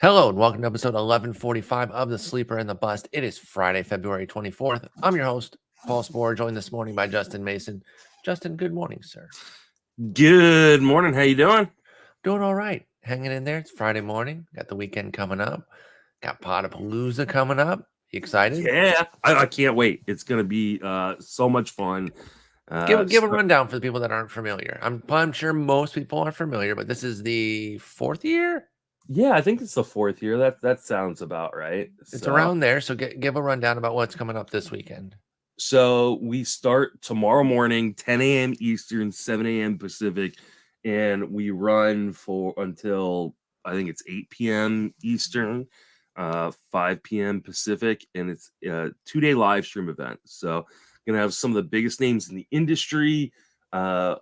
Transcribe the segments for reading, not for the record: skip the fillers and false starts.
Hello and welcome to episode 1145 of The Sleeper and the Bust. It is Friday, February 24th. I'm your host, Paul Sporer, joined this morning by Justin Mason. Justin, good morning, sir. Good morning. How you doing? Doing all right. Hanging in there. It's Friday morning. Got the weekend coming up. Got Potapalooza coming up. You excited? Yeah, I can't wait. It's going to be so much fun. Give a rundown for the people that aren't familiar. I'm sure most people are familiar, but this is the fourth year? Yeah, I think it's the fourth year. That sounds about right. It's around there. So give a rundown about what's coming up this weekend. So we start tomorrow morning, 10 a.m. Eastern, 7 a.m. Pacific, and we run for until I think it's 8 p.m. Eastern, 5 p.m. Pacific, and it's a 2-day live stream event. So gonna have some of the biggest names in the industry. 3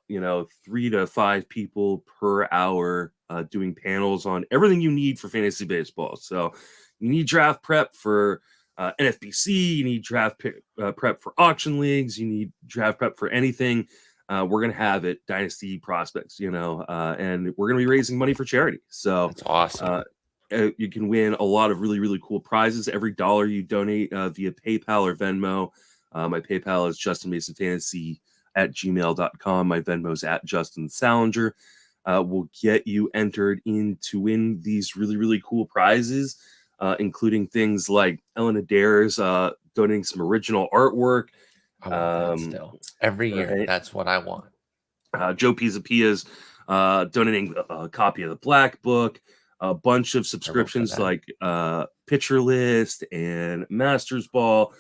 to 5 people per hour doing panels on everything you need for fantasy baseball. So you need draft prep for NFBC, you need draft prep for auction leagues, you need draft prep for anything. We're going to have it, Dynasty Prospects, and we're going to be raising money for charity. So that's awesome. You can win a lot of really, really cool prizes. Every dollar you donate via PayPal or Venmo. My PayPal is justinmasonfantasy@gmail.com. My Venmo is @JustinSalinger. Will get you entered in to win these really, really cool prizes, including things like Ellen Adair's donating some original artwork. I want that still. Every year, right? That's what I want. Joe Pizapia's donating a copy of the Black Book, a bunch of subscriptions like Pitcher List and Masters Ball.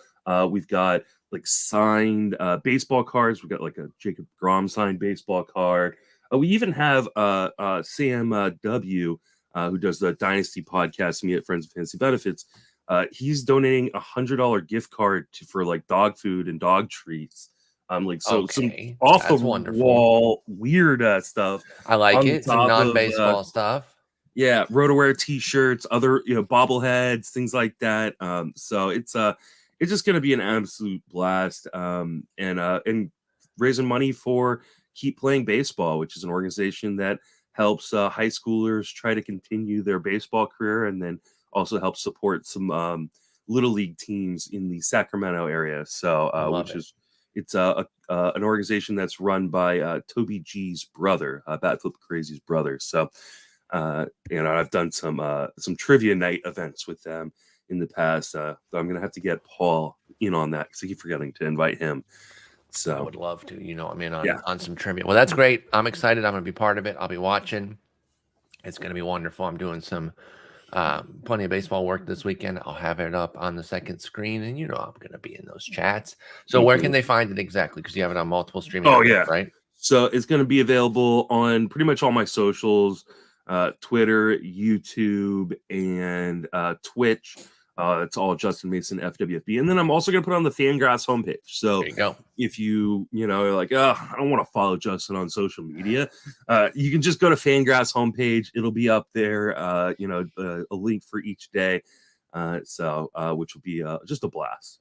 We've got like signed baseball cards. We've got like a Jacob Grom signed baseball card. We even have Sam W., who does the Dynasty podcast, me at Friends of Fantasy Benefits. He's donating $100 gift card for like dog food and dog treats. Some off the wall weird stuff. I like it. Some non-baseball stuff. Yeah, RotoWare t-shirts, other bobbleheads, things like that. So it's just going to be an absolute blast. And raising money for Keep Playing Baseball, which is an organization that helps high schoolers try to continue their baseball career, and then also helps support some little league teams in the Sacramento area. So, it's an organization that's run by Toby G's brother, Batflip Crazy's brother. So, I've done some trivia night events with them in the past. So I'm gonna have to get Paul in on that because I keep forgetting to invite him. So I would love to, I'm in on some trivia. Well, that's great. I'm excited. I'm going to be part of it. I'll be watching. It's going to be wonderful. I'm doing some plenty of baseball work this weekend. I'll have it up on the second screen, and I'm going to be in those chats. So where can they find it exactly? Because you have it on multiple streaming. Right? So it's going to be available on pretty much all my socials, Twitter, YouTube, and Twitch. It's all Justin Mason FWFB. And then I'm also going to put on the Fangraphs homepage. So if you're like, I don't want to follow Justin on social media, you can just go to Fangraphs homepage. It'll be up there, a link for each day. Which will be just a blast.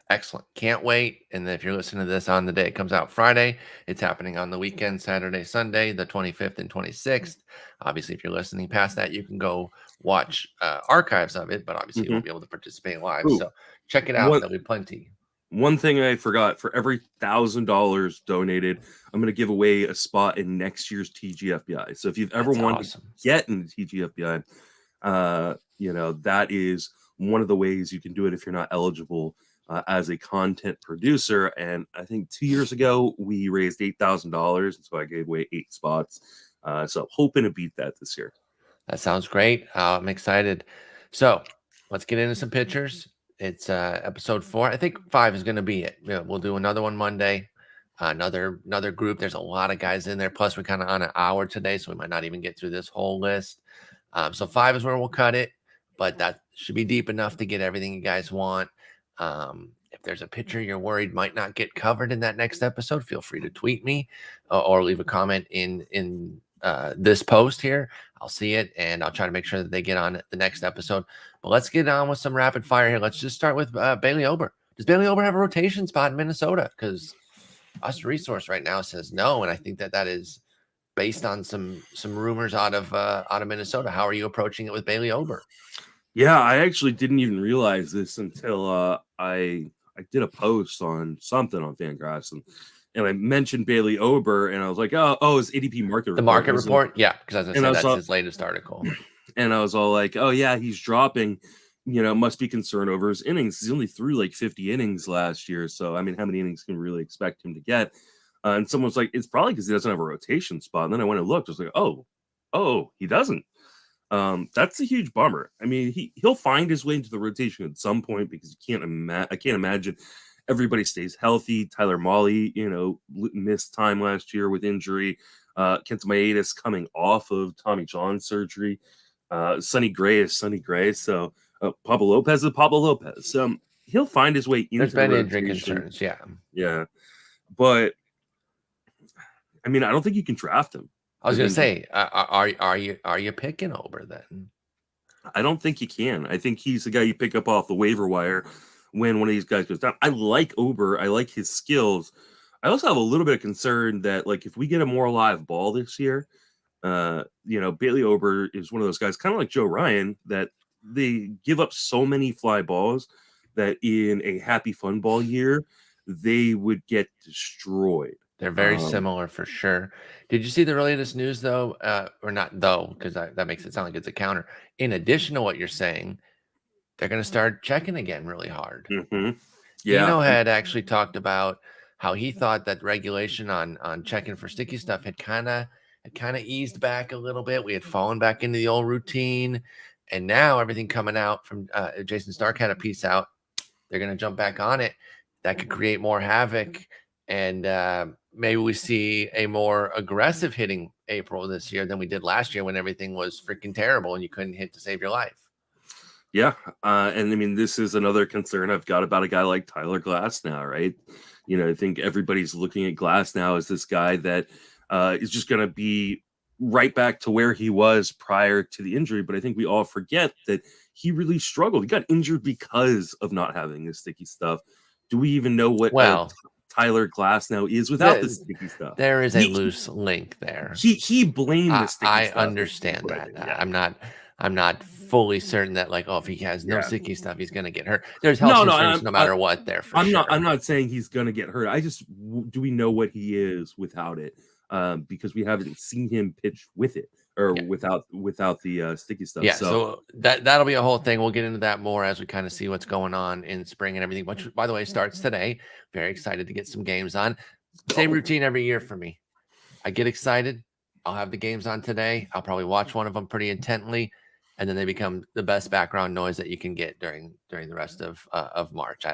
Excellent. Can't wait. And if you're listening to this on the day it comes out Friday, it's happening on the weekend, Saturday, Sunday, the 25th and 26th. Obviously, if you're listening past that, you can go watch archives of it, but obviously you won't be able to participate live. So check it out. There'll be plenty. One thing I forgot, for every $1,000 donated, I'm going to give away a spot in next year's TGFBI. So if you've ever wanted to get in the TGFBI, that is one of the ways you can do it if you're not eligible as a content producer. And I think 2 years ago we raised $8,000, and so I gave away 8 spots. So hoping to beat that this year. That sounds great. I'm excited. So let's get into some pictures. It's episode 4. I think 5 is going to be it. We'll do another one Monday. Another group. There's a lot of guys in there. Plus, we're kind of on an hour today, so we might not even get through this whole list. So 5 is where we'll cut it, but that should be deep enough to get everything you guys want. If there's a picture you're worried might not get covered in that next episode, feel free to tweet me or leave a comment in this post here. I'll see it, and I'll try to make sure that they get on the next episode. But let's get on with some rapid fire here. Let's just start with Bailey Ober. Does Bailey Ober have a rotation spot in Minnesota? Because Us Resource right now says no, and I think that is based on some rumors out of Minnesota. How are you approaching it with Bailey Ober? Yeah, I actually didn't even realize this until I did a post on something on Fangraphs and I mentioned Bailey Ober and I was like, oh, his ADP market report. The market report, yeah, because I was gonna say that's his latest article. And I was all like, oh yeah, he's dropping. Must be concerned over his innings. He only threw like 50 innings last year, so I mean, how many innings can we really expect him to get? And someone's like, it's probably because he doesn't have a rotation spot. And then I went and looked. I was like, oh, he doesn't. That's a huge bummer. I mean, he'll find his way into the rotation at some point because I can't imagine everybody stays healthy. Tyler Mahle, missed time last year with injury. Kenta Maeda is coming off of Tommy John surgery. Sonny Gray is Sonny Gray. So Pablo Lopez is Pablo Lopez. He'll find his way into There's the been rotation. injury concerns, yeah. But I mean, I don't think you can draft him. I was going to say, are you picking Ober then? I don't think you can. I think he's the guy you pick up off the waiver wire when one of these guys goes down. I like Ober. I like his skills. I also have a little bit of concern that, like, if we get a more live ball this year, Bailey Ober is one of those guys, kind of like Joe Ryan, that they give up so many fly balls that in a happy fun ball year, they would get destroyed. They're very similar for sure. Did you see the latest news though? Or not though, because that makes it sound like it's a counter. In addition to what you're saying, they're going to start checking again really hard. Mm-hmm. Yeah. Dino had actually talked about how he thought that regulation on checking for sticky stuff had kind of eased back a little bit. We had fallen back into the old routine, and now everything coming out from Jason Stark had a piece out. They're going to jump back on it. That could create more havoc, and maybe we see a more aggressive hitting April this year than we did last year when everything was freaking terrible and you couldn't hit to save your life. Yeah. And I mean, this is another concern I've got about a guy like Tyler Glass now, right? I think everybody's looking at Glass now as this guy that is just going to be right back to where he was prior to the injury. But I think we all forget that he really struggled. He got injured because of not having the sticky stuff. Do we even know what Tyler Glass now is without the sticky stuff? There is a loose link there. He blamed the sticky stuff. I understand that. Yeah. I'm not fully certain that, like, if he has no sticky stuff, he's going to get hurt. There's health concerns no matter what there. I'm not saying he's going to get hurt. Do we know what he is without it? Because we haven't seen him pitch with it or without the sticky stuff. Yeah, so that'll be a whole thing. We'll get into that more as we kind of see what's going on in spring and everything, which, by the way, starts today. Very excited to get some games on. Same routine every year for me. I get excited. I'll have the games on today. I'll probably watch one of them pretty intently, and then they become the best background noise that you can get during the rest of March.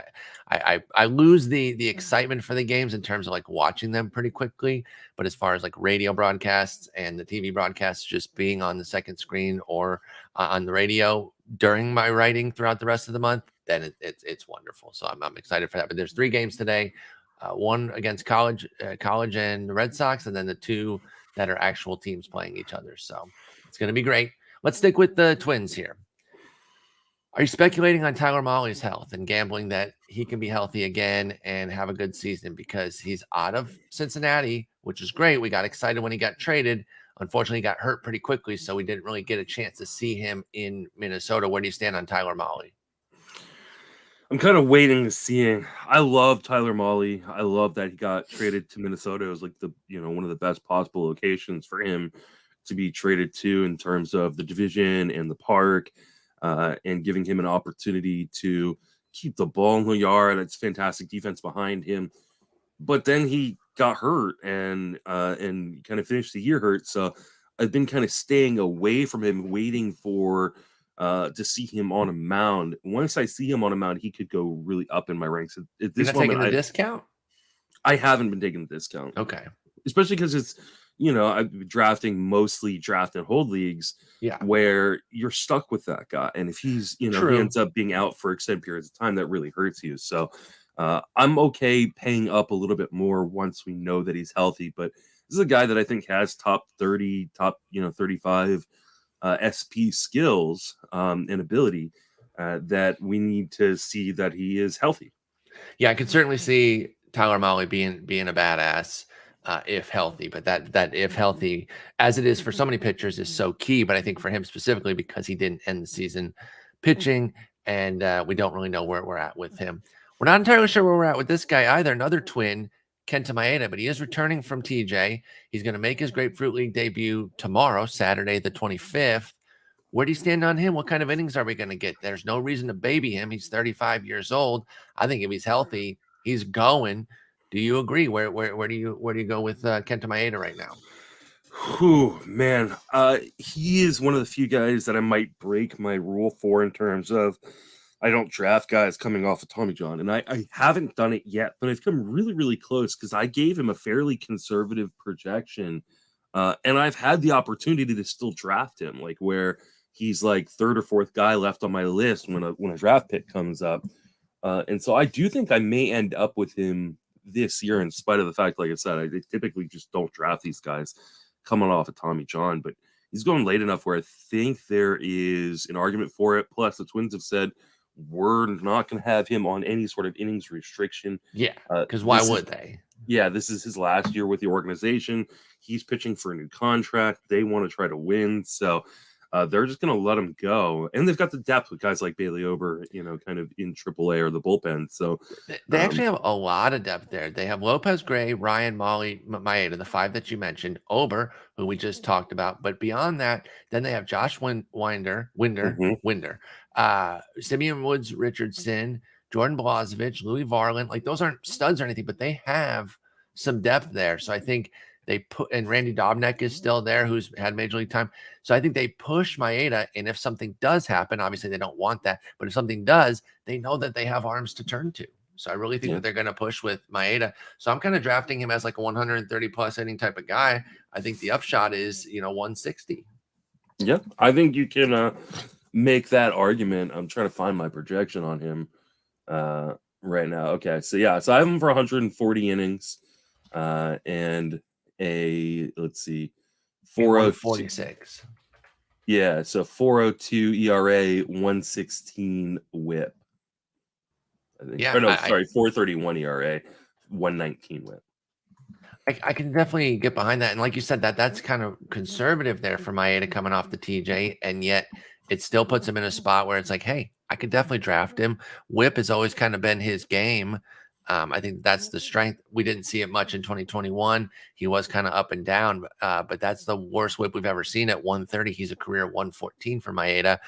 I lose the excitement for the games in terms of like watching them pretty quickly, but as far as like radio broadcasts and the TV broadcasts just being on the second screen or on the radio during my writing throughout the rest of the month, then it's wonderful. So I'm excited for that. But there's 3 games today, one against college and the Red Sox, and then the 2 that are actual teams playing each other. So it's going to be great. Let's stick with the Twins here. Are you speculating on Tyler Mahle's health and gambling that he can be healthy again and have a good season? Because he's out of Cincinnati, which is great. We got excited when he got traded. Unfortunately, he got hurt pretty quickly, so we didn't really get a chance to see him in Minnesota. Where do you stand on Tyler Mahle? I'm kind of waiting to see him. I love Tyler Mahle. I love that he got traded to Minnesota. It was like one of the best possible locations for him to be traded to in terms of the division and the park, and giving him an opportunity to keep the ball in the yard. It's fantastic defense behind him. But then he got hurt and kind of finished the year hurt. So I've been kind of staying away from him, waiting for to see him on a mound. Once I see him on a mound, he could go really up in my ranks. At this moment, taking the discount? I haven't been taking the discount. Okay. Especially because it's, I've been mostly draft and hold leagues where you're stuck with that guy. And if he's, he ends up being out for extended periods of time, that really hurts you. So I'm okay paying up a little bit more once we know that he's healthy. But this is a guy that I think has top 30, top 35 SP skills and ability that we need to see that he is healthy. Yeah, I can certainly see Tyler Mahle being a badass. if healthy. But that if healthy, as it is for so many pitchers, is so key. But I think for him specifically, because he didn't end the season pitching, and we don't really know where we're at with him. We're not entirely sure where we're at with this guy either. Another twin, Kenta Maeda, but he is returning from TJ. He's going to make his Grapefruit League debut tomorrow, Saturday the 25th. Where do you stand on him? What kind of innings are we going to get? There's no reason to baby him. He's 35 years old. I think if he's healthy, he's going. Do you agree? Where do you go with Kenta Maeda right now? Whew, man. He is one of the few guys that I might break my rule for in terms of I don't draft guys coming off of Tommy John. And I haven't done it yet, but I've come really, really close because I gave him a fairly conservative projection. And I've had the opportunity to still draft him, like where he's like third or fourth guy left on my list when a draft pick comes up. And so I do think I may end up with him this year, in spite of the fact, like I said, I typically just don't draft these guys coming off of Tommy John, but he's going late enough where I think there is an argument for it. Plus, the Twins have said we're not going to have him on any sort of innings restriction. Yeah, because why would they? Yeah, this is his last year with the organization. He's pitching for a new contract. They want to try to win, so they're just going to let him go. And they've got the depth with guys like Bailey Ober, kind of in AAA or the bullpen. So they actually have a lot of depth there. They have Lopez, Gray, Ryan, Mahle, Maeda, the five that you mentioned, Ober, who we just talked about. But beyond that, then they have Josh Winder, Simeon Woods, Richardson, Jordan Blazevich, Louis Varland. Like those aren't studs or anything, but they have some depth there. So I think they put, and Randy Dobnak is still there, who's had major league time. So I think they push Maeda, and if something does happen, obviously they don't want that, but if something does, they know that they have arms to turn to. So I really think that they're going to push with Maeda. So I'm kind of drafting him as like a 130 plus inning type of guy. I think the upshot is 160. Yeah, I think you can make that argument. I'm trying to find my projection on him right now. Okay, so I have him for 140 innings and let's see, 446. Yeah, so 402 ERA, 116 WHIP. I think. Yeah, 431 ERA, 119 WHIP. I can definitely get behind that. And like you said, that's kind of conservative there for Maeda coming off the TJ, and yet it still puts him in a spot where it's like, hey, I could definitely draft him. WHIP has always kind of been his game. I think that's the strength. We didn't see it much in 2021. He was kind of up and down, but that's the worst WHIP we've ever seen at 130. He's a career 114 for Maeda,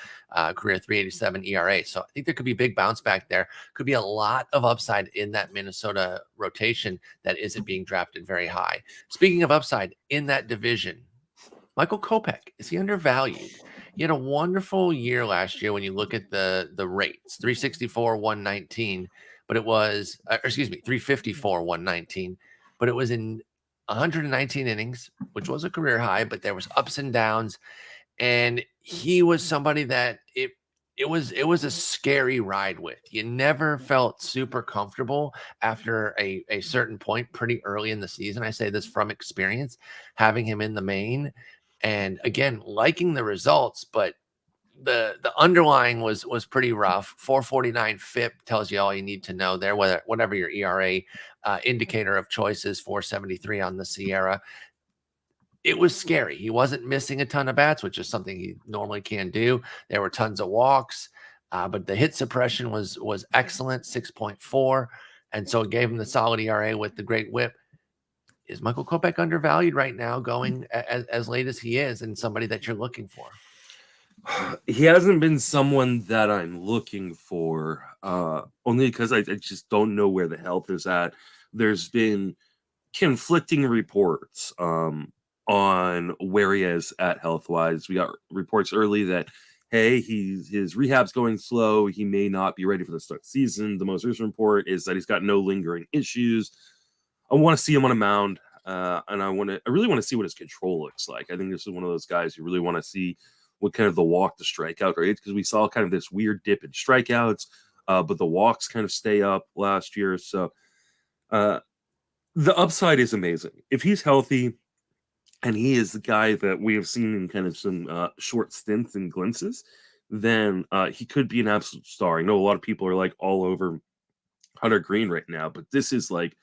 career 387 ERA. So I think there could be a big bounce back there. Could be a lot of upside in that Minnesota rotation that isn't being drafted very high. Speaking of upside in that division, Michael Kopech, is he undervalued? He had a wonderful year last year when you look at the rates, 364, 119. But it was, 354, 119, but it was in 119 innings, which was a career high, but there was ups and downs. And he was somebody that it was a scary ride with. You never felt super comfortable after a certain point pretty early in the season. I say this from experience, having him in the main. And again, liking the results, but the underlying was pretty rough. 449 FIP tells you all you need to know there, whatever your ERA indicator of choice is, 473 on the Sierra. It was scary. He wasn't missing a ton of bats, which is something he normally can do. There were tons of walks, but the hit suppression was excellent, 6.4. And so it gave him the solid ERA with the great whip. Is Michael Kopech undervalued right now, going as late as he is, and somebody that you're looking for? He hasn't been someone that I'm looking for, only because I just don't know where the health is at. There's been conflicting reports on where he is at health-wise. We got reports early that, hey, his rehab's going slow. He may not be ready for the start of the season. The most recent report is that he's got no lingering issues. I want to see him on a mound, and I really want to see what his control looks like. I think this is one of those guys you really want to see what kind of the walk to strikeout rate, because we saw kind of this weird dip in strikeouts, but the walks kind of stay up last year. So the upside is amazing. If he's healthy, and he is the guy that we have seen in kind of some short stints and glimpses, then he could be an absolute star. I know a lot of people are like all over Hunter Green right now, but this is like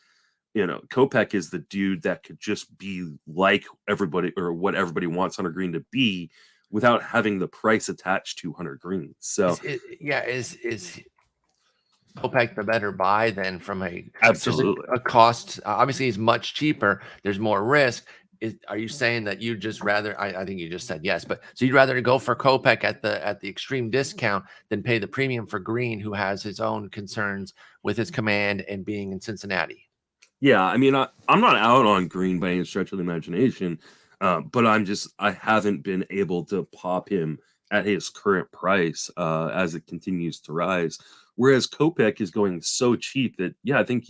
Kopech is the dude that could just be like everybody or what everybody wants Hunter Green to be without having the price attached to Hunter Green. So is Kopech the better buy than from absolutely a cost? Obviously, he's much cheaper. There's more risk. Are you saying that you just rather? I think you just said yes, but so you'd rather go for Kopech at the extreme discount than pay the premium for Green, who has his own concerns with his command and being in Cincinnati. Yeah, I mean, I'm not out on Green by any stretch of the imagination, but I haven't been able to pop him at his current price as it continues to rise. Whereas Kopech is going so cheap that, yeah, I think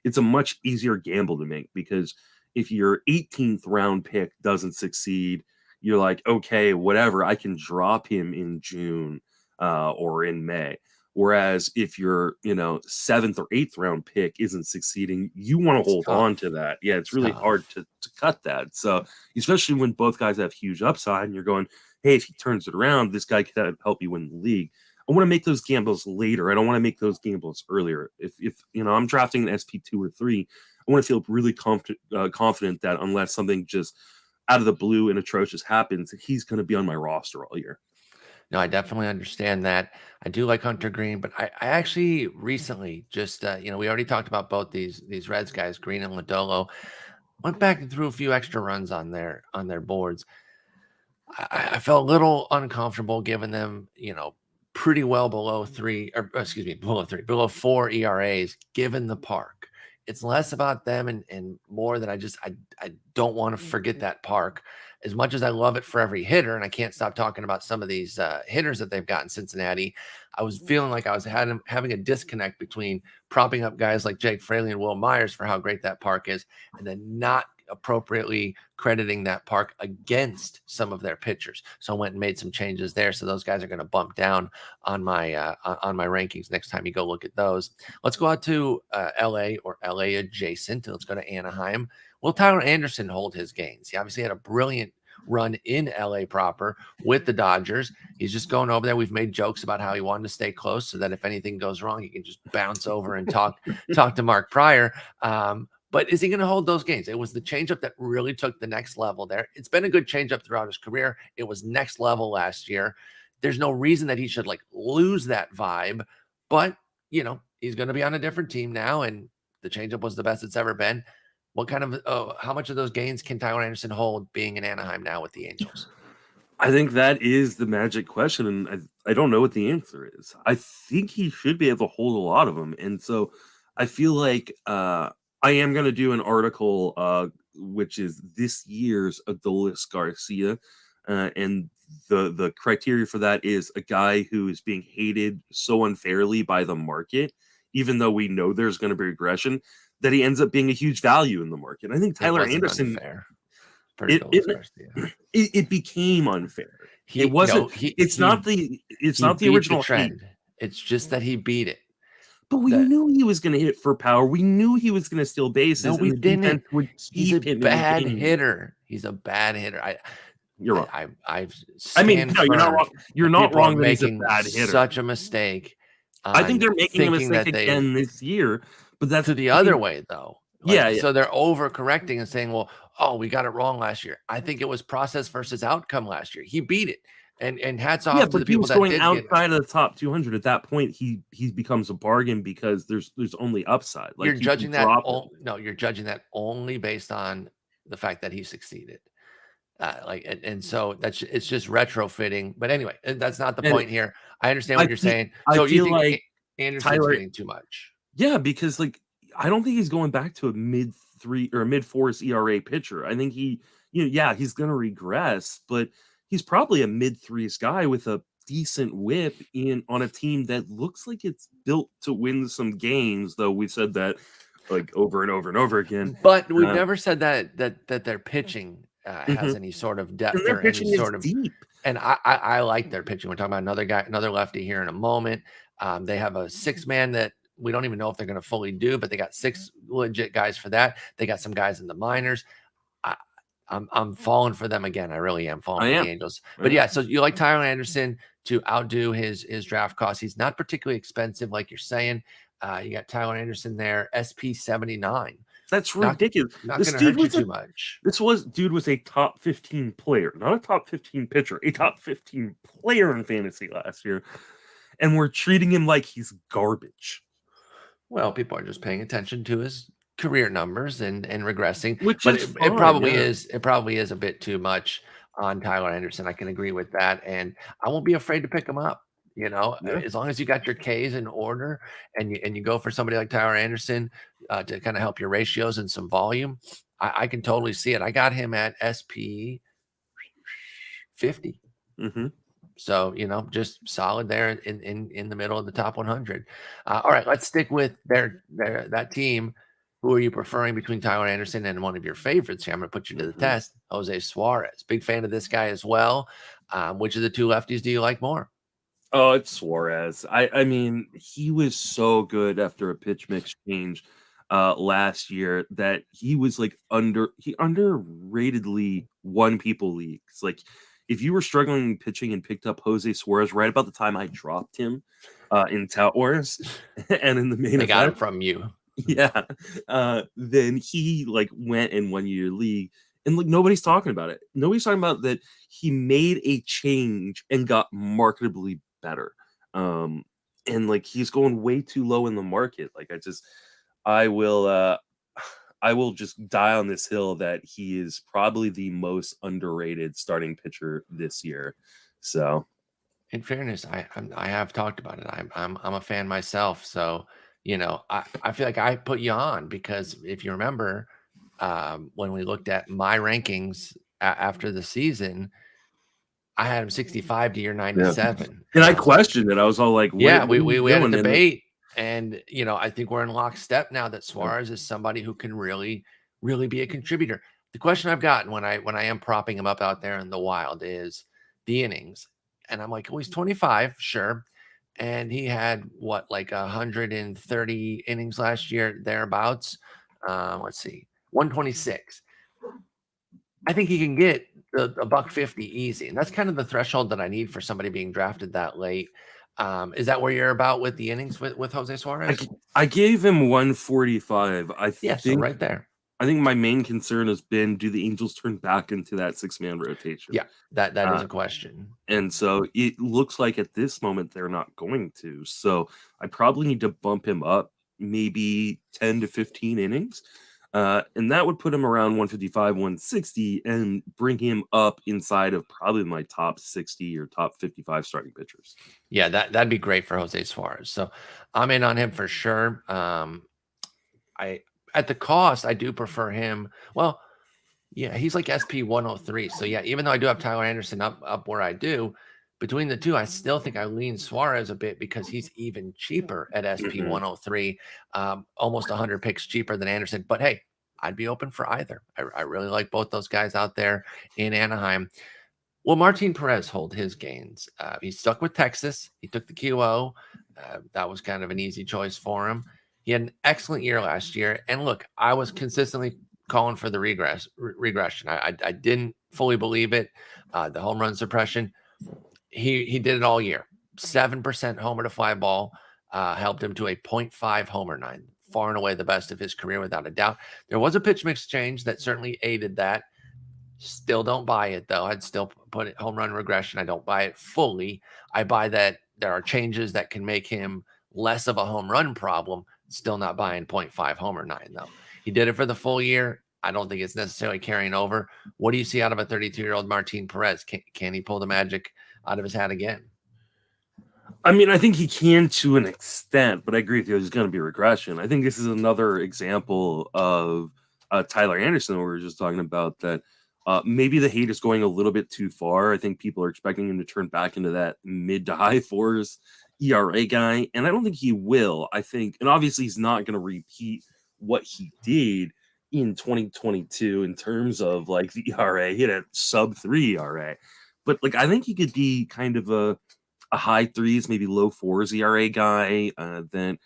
it's a much easier gamble to make, because if your 18th round pick doesn't succeed, you're like, okay, whatever, I can drop him in June or in May. Whereas if your, 7th or 8th round pick isn't succeeding, you want to hold on to that. Yeah, it's really hard to cut that. So especially when both guys have huge upside and you're going, hey, if he turns it around, this guy could help you win the league. I want to make those gambles later. I don't want to make those gambles earlier. If I'm drafting an SP2 or 3, I want to feel really confident that unless something just out of the blue and atrocious happens, he's going to be on my roster all year. No, I definitely understand that. I do like Hunter Green, but I actually recently just, we already talked about both these Reds guys, Green and Lodolo. Went back and threw a few extra runs on their boards. I felt a little uncomfortable giving them, pretty well below 4 ERAs, given the park. It's less about them and more that I don't want to forget that park. As much as I love it for every hitter, and I can't stop talking about some of these hitters that they've got in Cincinnati, I was feeling like I was having a disconnect between propping up guys like Jake Fraley and Will Myers for how great that park is, and then not appropriately crediting that park against some of their pitchers. So I went and made some changes there. So those guys are going to bump down on my rankings next time you go look at those. Let's go out to LA or LA adjacent. Let's go to Anaheim. Will Tyler Anderson hold his gains? He obviously had a brilliant run in LA proper with the Dodgers. He's just going over there. We've made jokes about how he wanted to stay close so that if anything goes wrong, he can just bounce over and talk to Mark Pryor. But is he going to hold those gains? It was the changeup that really took the next level there. It's been a good changeup throughout his career. It was next level last year. There's no reason that he should lose that vibe, but he's going to be on a different team now, and the changeup was the best it's ever been. What kind of how much of those gains can Tyler Anderson hold being in Anaheim now with the Angels? I think that is the magic question, and I don't know what the answer is. I think he should be able to hold a lot of them, and so I feel like I am going to do an article, which is this year's Adolis Garcia, and the criteria for that is a guy who is being hated so unfairly by the market, even though we know there's going to be regression, that he ends up being a huge value in the market. I think Tyler Anderson. It became unfair. It wasn't. It's not the original trend. It's just that he beat it. But we knew he was going to hit for power. We knew he was going to steal bases. No, we didn't. He's a bad hitter. He's a bad hitter. You're wrong. No, you're not wrong. You're not wrong that he's a bad hitter. Such a mistake. I think they're making a mistake again this year. But that's to the other way, though. Yeah. So they're overcorrecting and saying, well, we got it wrong last year. I think it was process versus outcome last year. He beat it. And hats off to the people that did outside of the top 200 at that point. He becomes a bargain because the's only upside. You're judging that. You're judging that only based on the fact that he succeeded. So it's just retrofitting. But anyway, that's not the point here. I understand what you're saying. So you think like Anderson's getting too much? Yeah, because I don't think he's going back to a mid-3 or mid-4s ERA pitcher. I think he's going to regress, but he's probably a mid-3s guy with a decent whip on a team that looks like it's built to win some games, though we've said that over and over and over again. But we've never said that their pitching has any sort of depth or any sort of deep. And I like their pitching. We're talking about another lefty here in a moment. They have a 6-man that we don't even know if they're going to fully do, but they got 6 legit guys for that. They got some guys in the minors. I'm falling for them again. I really am falling for the Angels. But yeah, so you like Tyler Anderson to outdo his draft cost. He's not particularly expensive, like you're saying. You got Tyler Anderson there, SP 79. That's ridiculous. Not This going to dude hurt you was too much. dude was a top 15 player, not a top 15 pitcher, a top 15 player in fantasy last year. And we're treating him like he's garbage. Well, people are just paying attention to his career numbers and regressing, Which but is it fine, probably yeah. is a bit too much on Tyler Anderson. I can agree with that, and I won't be afraid to pick him up. Yeah. As long as you got your Ks in order and you go for somebody like Tyler Anderson to kind of help your ratios and some volume, I can totally see it. I got him at SP 50. Mm-hmm. So, just solid there in the middle of the top 100. All right, let's stick with that team. Who are you preferring between Tyler Anderson and one of your favorites here? I'm going to put you to the test. José Suarez. Big fan of this guy as well. Which of the two lefties do you like more? Oh, it's Suarez. I mean, he was so good after a pitch mix change last year that he was like underratedly won people leagues. Like if you were struggling pitching and picked up José Suarez right about the time I dropped him in Tout Wars and in the main They got event, him from you. yeah, then he like went and won your league. And like nobody's talking about it. Nobody's talking about that he made a change and got marketably better. And like he's going way too low in the market. Like I will I will just die on this hill that he is probably the most underrated starting pitcher this year. So In fairness, I have talked about it. I'm a fan myself. So, I feel like I put you on because if you remember, when we looked at my rankings after the season, I had him 65 to your 97. and I questioned it. I was all like, what are you We had a doing? debate, and I think we're in lockstep now that Suarez is somebody who can really, really be a contributor. The question I've gotten when I am propping him up out there in the wild is the innings, and I'm like, well, he's 25, sure, and he had what, like 130 innings last year thereabouts. Let's see, 126. I think he can get a $150 easy, and that's kind of the threshold that I need for somebody being drafted that late. Is that where you're about with the innings with José Suarez? I gave him 145. So right there. I think my main concern has been, do the Angels turn back into that 6-man rotation? Yeah, that is a question. And so it looks like at this moment they're not going to. So I probably need to bump him up maybe 10 to 15 innings. And that would put him around 155, 160 and bring him up inside of probably my top 60 or top 55 starting pitchers. Yeah, that'd be great for José Suarez. So I'm in on him for sure. At the cost, I do prefer him. Well, yeah, he's like SP 103. So yeah, even though I do have Tyler Anderson up where I do, between the two, I still think I lean Suarez a bit because he's even cheaper at SP 103, almost 100 picks cheaper than Anderson. But hey, I'd be open for either. I really like both those guys out there in Anaheim. Will Martín Pérez hold his gains? He's stuck with Texas. He took the QO. That was kind of an easy choice for him. He had an excellent year last year. And look, I was consistently calling for the regression. I didn't fully believe it. The home run suppression. He did it all year. 7% homer to fly ball helped him to a 0.5 homer 9. Far and away the best of his career, without a doubt. There was a pitch mix change that certainly aided that. Still don't buy it, though. I'd still put it home run regression. I don't buy it fully. I buy that there are changes that can make him less of a home run problem. Still not buying 0.5 homer 9, though. He did it for the full year. I don't think it's necessarily carrying over. What do you see out of a 32-year-old Martín Pérez? Can he pull the magic out of his hat again? I mean, I think he can to an extent, but I agree with you. There's going to be regression. I think this is another example of Tyler Anderson, we were just talking about, that maybe the hate is going a little bit too far. I think people are expecting him to turn back into that mid to high fours ERA guy, and I don't think he will. I think, and obviously he's not going to repeat what he did in 2022 in terms of like the ERA. He had a sub 3 ERA, but like I think he could be kind of a high 3s, maybe low 4s ERA guy that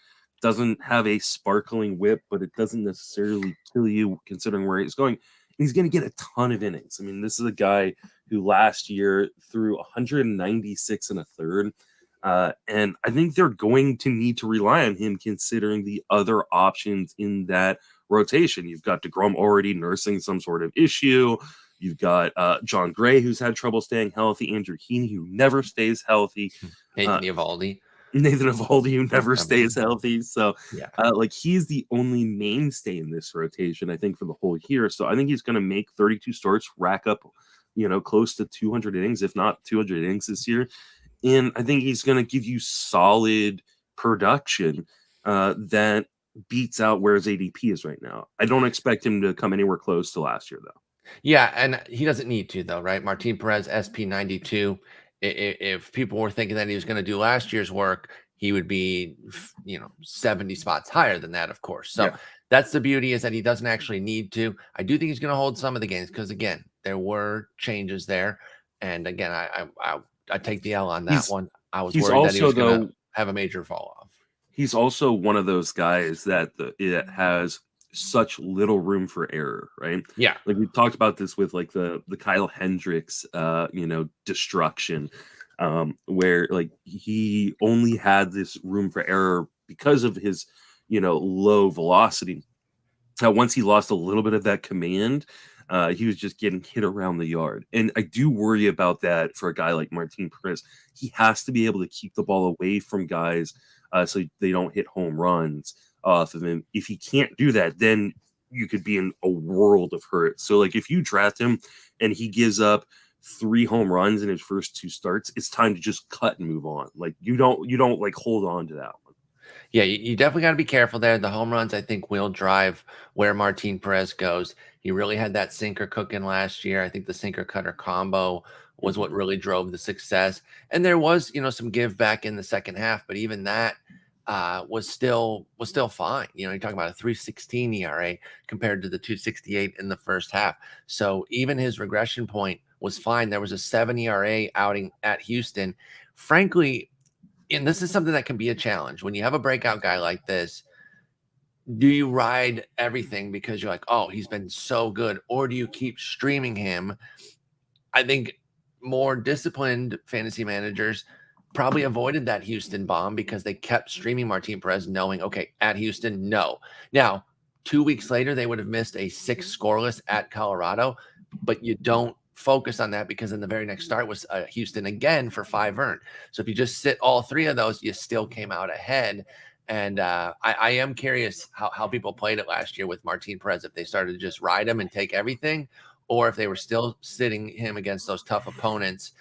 doesn't have a sparkling whip, but it doesn't necessarily kill you considering where he's going. And he's going to get a ton of innings. I mean, this is a guy who last year threw 196 and a third. And I think they're going to need to rely on him considering the other options in that rotation. You've got DeGrom already nursing some sort of issue. You've got John Gray, who's had trouble staying healthy. Andrew Heaney, who never stays healthy. Nathan Eovaldi, who never stays healthy. So, yeah, like, he's the only mainstay in this rotation, I think, for the whole year. So I think he's going to make 32 starts, rack up, close to 200 innings, if not 200 innings this year. And I think he's going to give you solid production that beats out where his ADP is right now. I don't expect him to come anywhere close to last year, though. yeah, and he doesn't need to, though, right? Martín Pérez, SP 92. If people were thinking that he was going to do last year's work, he would be, 70 spots higher than that, of course. So that's the beauty, is that he doesn't actually need to. I do think he's going to hold some of the games because, again, there were changes there. And again, I take the L on that one. I was worried that he was going to have a major fall off. He's also one of those guys that it has such little room for error, right? Yeah. Like we talked about this with like the Kyle Hendricks, destruction, where like he only had this room for error because of his, low velocity. Once he lost a little bit of that command, he was just getting hit around the yard. And I do worry about that for a guy like Martín Pérez. He has to be able to keep the ball away from guys so they don't hit home runs off of him. If he can't do that, then you could be in a world of hurt. So like if you draft him and he gives up 3 home runs in his first 2 starts, it's time to just cut and move on. Like you don't like hold on to that one. Yeah, you definitely got to be careful there. The home runs, I think, will drive where Martín Pérez goes. He really had that sinker cooking last year. I think the sinker cutter combo was what really drove the success. And there was, some give back in the second half, but even that was still fine. You're talking about a 3.16 ERA compared to the 2.68 in the first half. So even his regression point was fine. There was a 7 ERA outing at Houston. Frankly, and this is something that can be a challenge when you have a breakout guy like this. Do you ride everything because you're like, oh, he's been so good, or do you keep streaming him? I think more disciplined fantasy managers probably avoided that Houston bomb because they kept streaming Martín Pérez, knowing, okay, at Houston, no. Now, 2 weeks later, they would have missed a 6 scoreless at Colorado, but you don't focus on that because in the very next start was Houston again for 5 earned. So if you just sit all 3 of those, you still came out ahead. And I am curious how people played it last year with Martín Pérez, if they started to just ride him and take everything, or if they were still sitting him against those tough opponents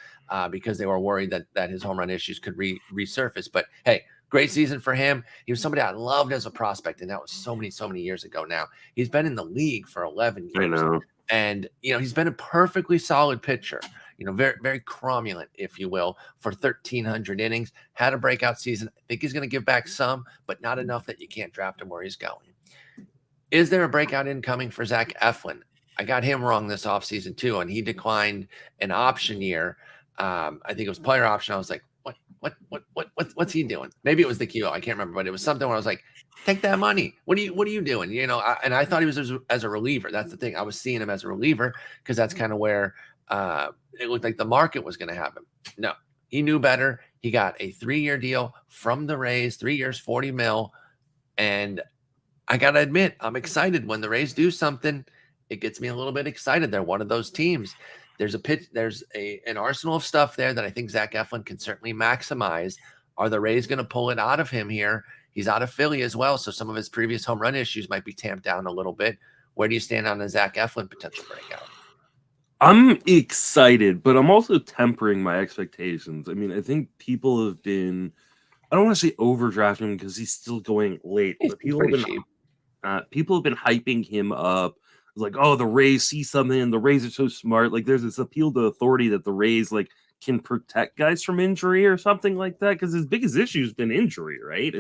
because they were worried that his home run issues could resurface. But hey, great season for him. He was somebody I loved as a prospect, and that was so many years ago now. He's been in the league for 11 years. I know. And, he's been a perfectly solid pitcher, very, very cromulent, if you will, for 1,300 innings, had a breakout season. I think he's going to give back some, but not enough that you can't draft him where he's going. Is there a breakout incoming for Zach Eflin? I got him wrong this offseason too, and he declined an option year. I think it was player option. I was like, what's he doing? Maybe it was the QO. I can't remember, but it was something where I was like, take that money. What are you doing? And I thought he was as a reliever. That's the thing. I was seeing him as a reliever because that's kind of where it looked like the market was going to have him. No, he knew better. He got a 3-year deal from the Rays, 3 years, $40 million. And I got to admit, I'm excited when the Rays do something. It gets me a little bit excited. They're one of those teams. There's an arsenal of stuff there that I think Zach Eflin can certainly maximize. Are the Rays going to pull it out of him here? He's out of Philly as well, so some of his previous home run issues might be tamped down a little bit. Where do you stand on the Zach Eflin potential breakout? I'm excited, but I'm also tempering my expectations. I mean, I think people have been, I don't want to say overdrafting him because he's still going late, but people have been hyping him up. It's like, oh, the Rays see something, the Rays are so smart. Like there's this appeal to authority that the Rays like can protect guys from injury or something like that. Because his biggest issue has been injury, right?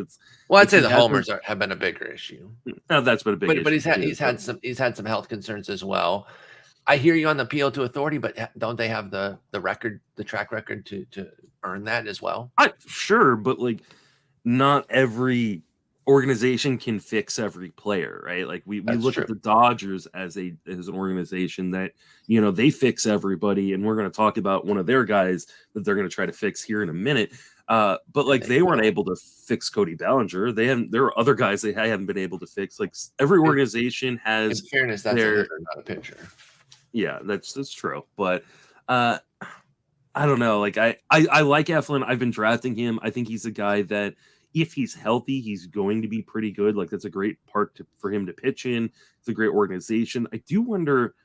I'd say the homers have been a bigger issue. No, that's been a big issue. But he's had some health concerns as well. I hear you on the appeal to authority, but don't they have the track record to earn that as well? Sure, but like not every organization can fix every player, right? Like we look at the Dodgers as an organization that, they fix everybody, and we're going to talk about one of their guys that they're going to try to fix here in a minute. But like they weren't able to fix Cody Bellinger. There are other guys they haven't been able to fix. Like every organization has. In fairness, that's a hitter, not a pitcher. Yeah, that's true. But I don't know. Like I like Eflin. I've been drafting him. I think he's a guy that if he's healthy, he's going to be pretty good. Like that's a great park for him to pitch in. It's a great organization. I do wonder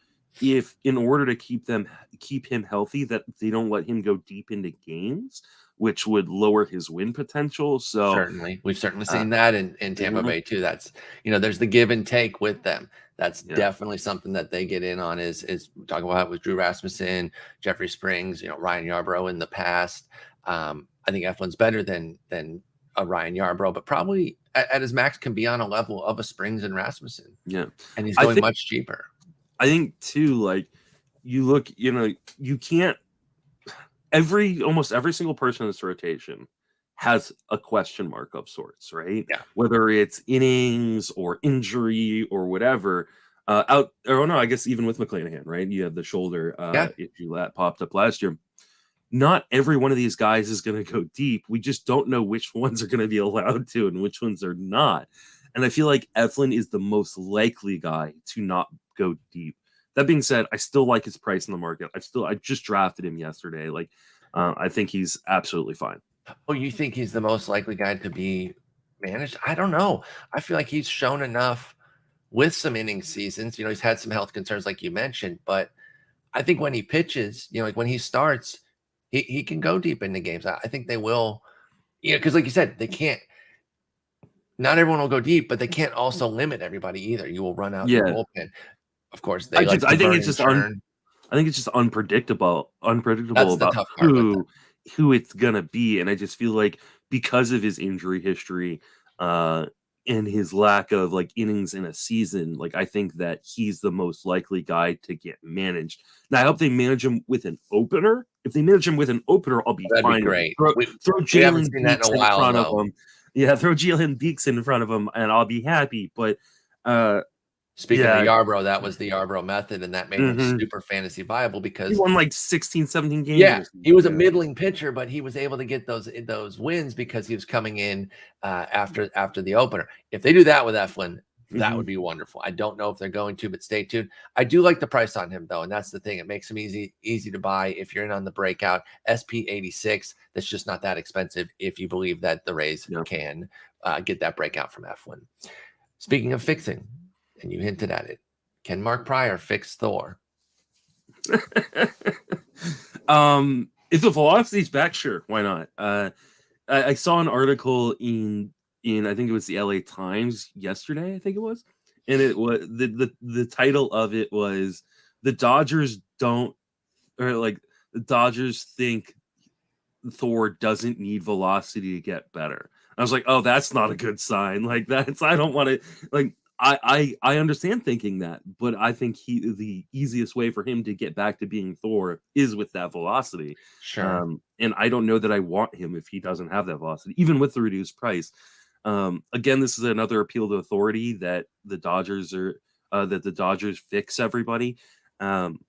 if in order to keep him healthy, that they don't let him go deep into games, which would lower his win potential. So certainly, we've certainly seen that in Tampa Bay too. That's there's the give and take with them. That's definitely something that they get in on. Is talking about with Drew Rasmussen, Jeffrey Springs, Ryan Yarbrough in the past. I think Eflin's better than a Ryan Yarbrough, but probably at his max can be on a level of a Springs and Rasmussen. Yeah, and he's going much cheaper. I think too, like you look, you can't. Almost every single person in this rotation has a question mark of sorts, right? Yeah. Whether it's innings or injury or whatever. I guess even with McClanahan, right? You have the shoulder issue that popped up last year. Not every one of these guys is going to go deep. We just don't know which ones are going to be allowed to and which ones are not. And I feel like Eflin is the most likely guy to not go deep. That being said, I still like his price in the market. I just drafted him yesterday. Like, I think he's absolutely fine. Oh, you think he's the most likely guy to be managed? I don't know. I feel like he's shown enough with some inning seasons. He's had some health concerns like you mentioned, but I think when he pitches, like when he starts, he can go deep into games. I think they will, because like you said, they can't. Not everyone will go deep, but they can't also limit everybody either. You will run out your bullpen. Of course, I think it's just unpredictable That's about who it's gonna be, and I just feel like because of his injury history and his lack of like innings in a season, like I think that he's the most likely guy to get managed. Now I hope they manage him with an opener. If they manage him with an opener, I'll be fine. Be great. Throw Jalen Beeks in front of him. Yeah, throw Jalen Beeks in front of him, and I'll be happy. But speaking of Yarbrough, that was the Yarbrough method, and that made him super fantasy viable because he won like 16, 17 games. Yeah, he was a middling pitcher, but he was able to get those wins because he was coming in after the opener. If they do that with Eflin, that would be wonderful. I don't know if they're going to, but stay tuned. I do like the price on him though, and that's the thing. It makes him easy to buy if you're in on the breakout. SP86. That's just not that expensive if you believe that the Rays can get that breakout from Eflin. Speaking of fixing, and you hinted at it, can Mark Pryor fix Thor? If the velocity's back, sure, why not? I saw an article in I think it was the LA Times yesterday, I think it was, and it was the title of it was the Dodgers think Thor doesn't need velocity to get better. I was like, oh, that's not a good sign. Like I don't want to like. I understand thinking that, but I think the easiest way for him to get back to being Thor is with that velocity. Sure. And I don't know that I want him if he doesn't have that velocity, even with the reduced price. Again, this is another appeal to authority that the Dodgers fix everybody. I'm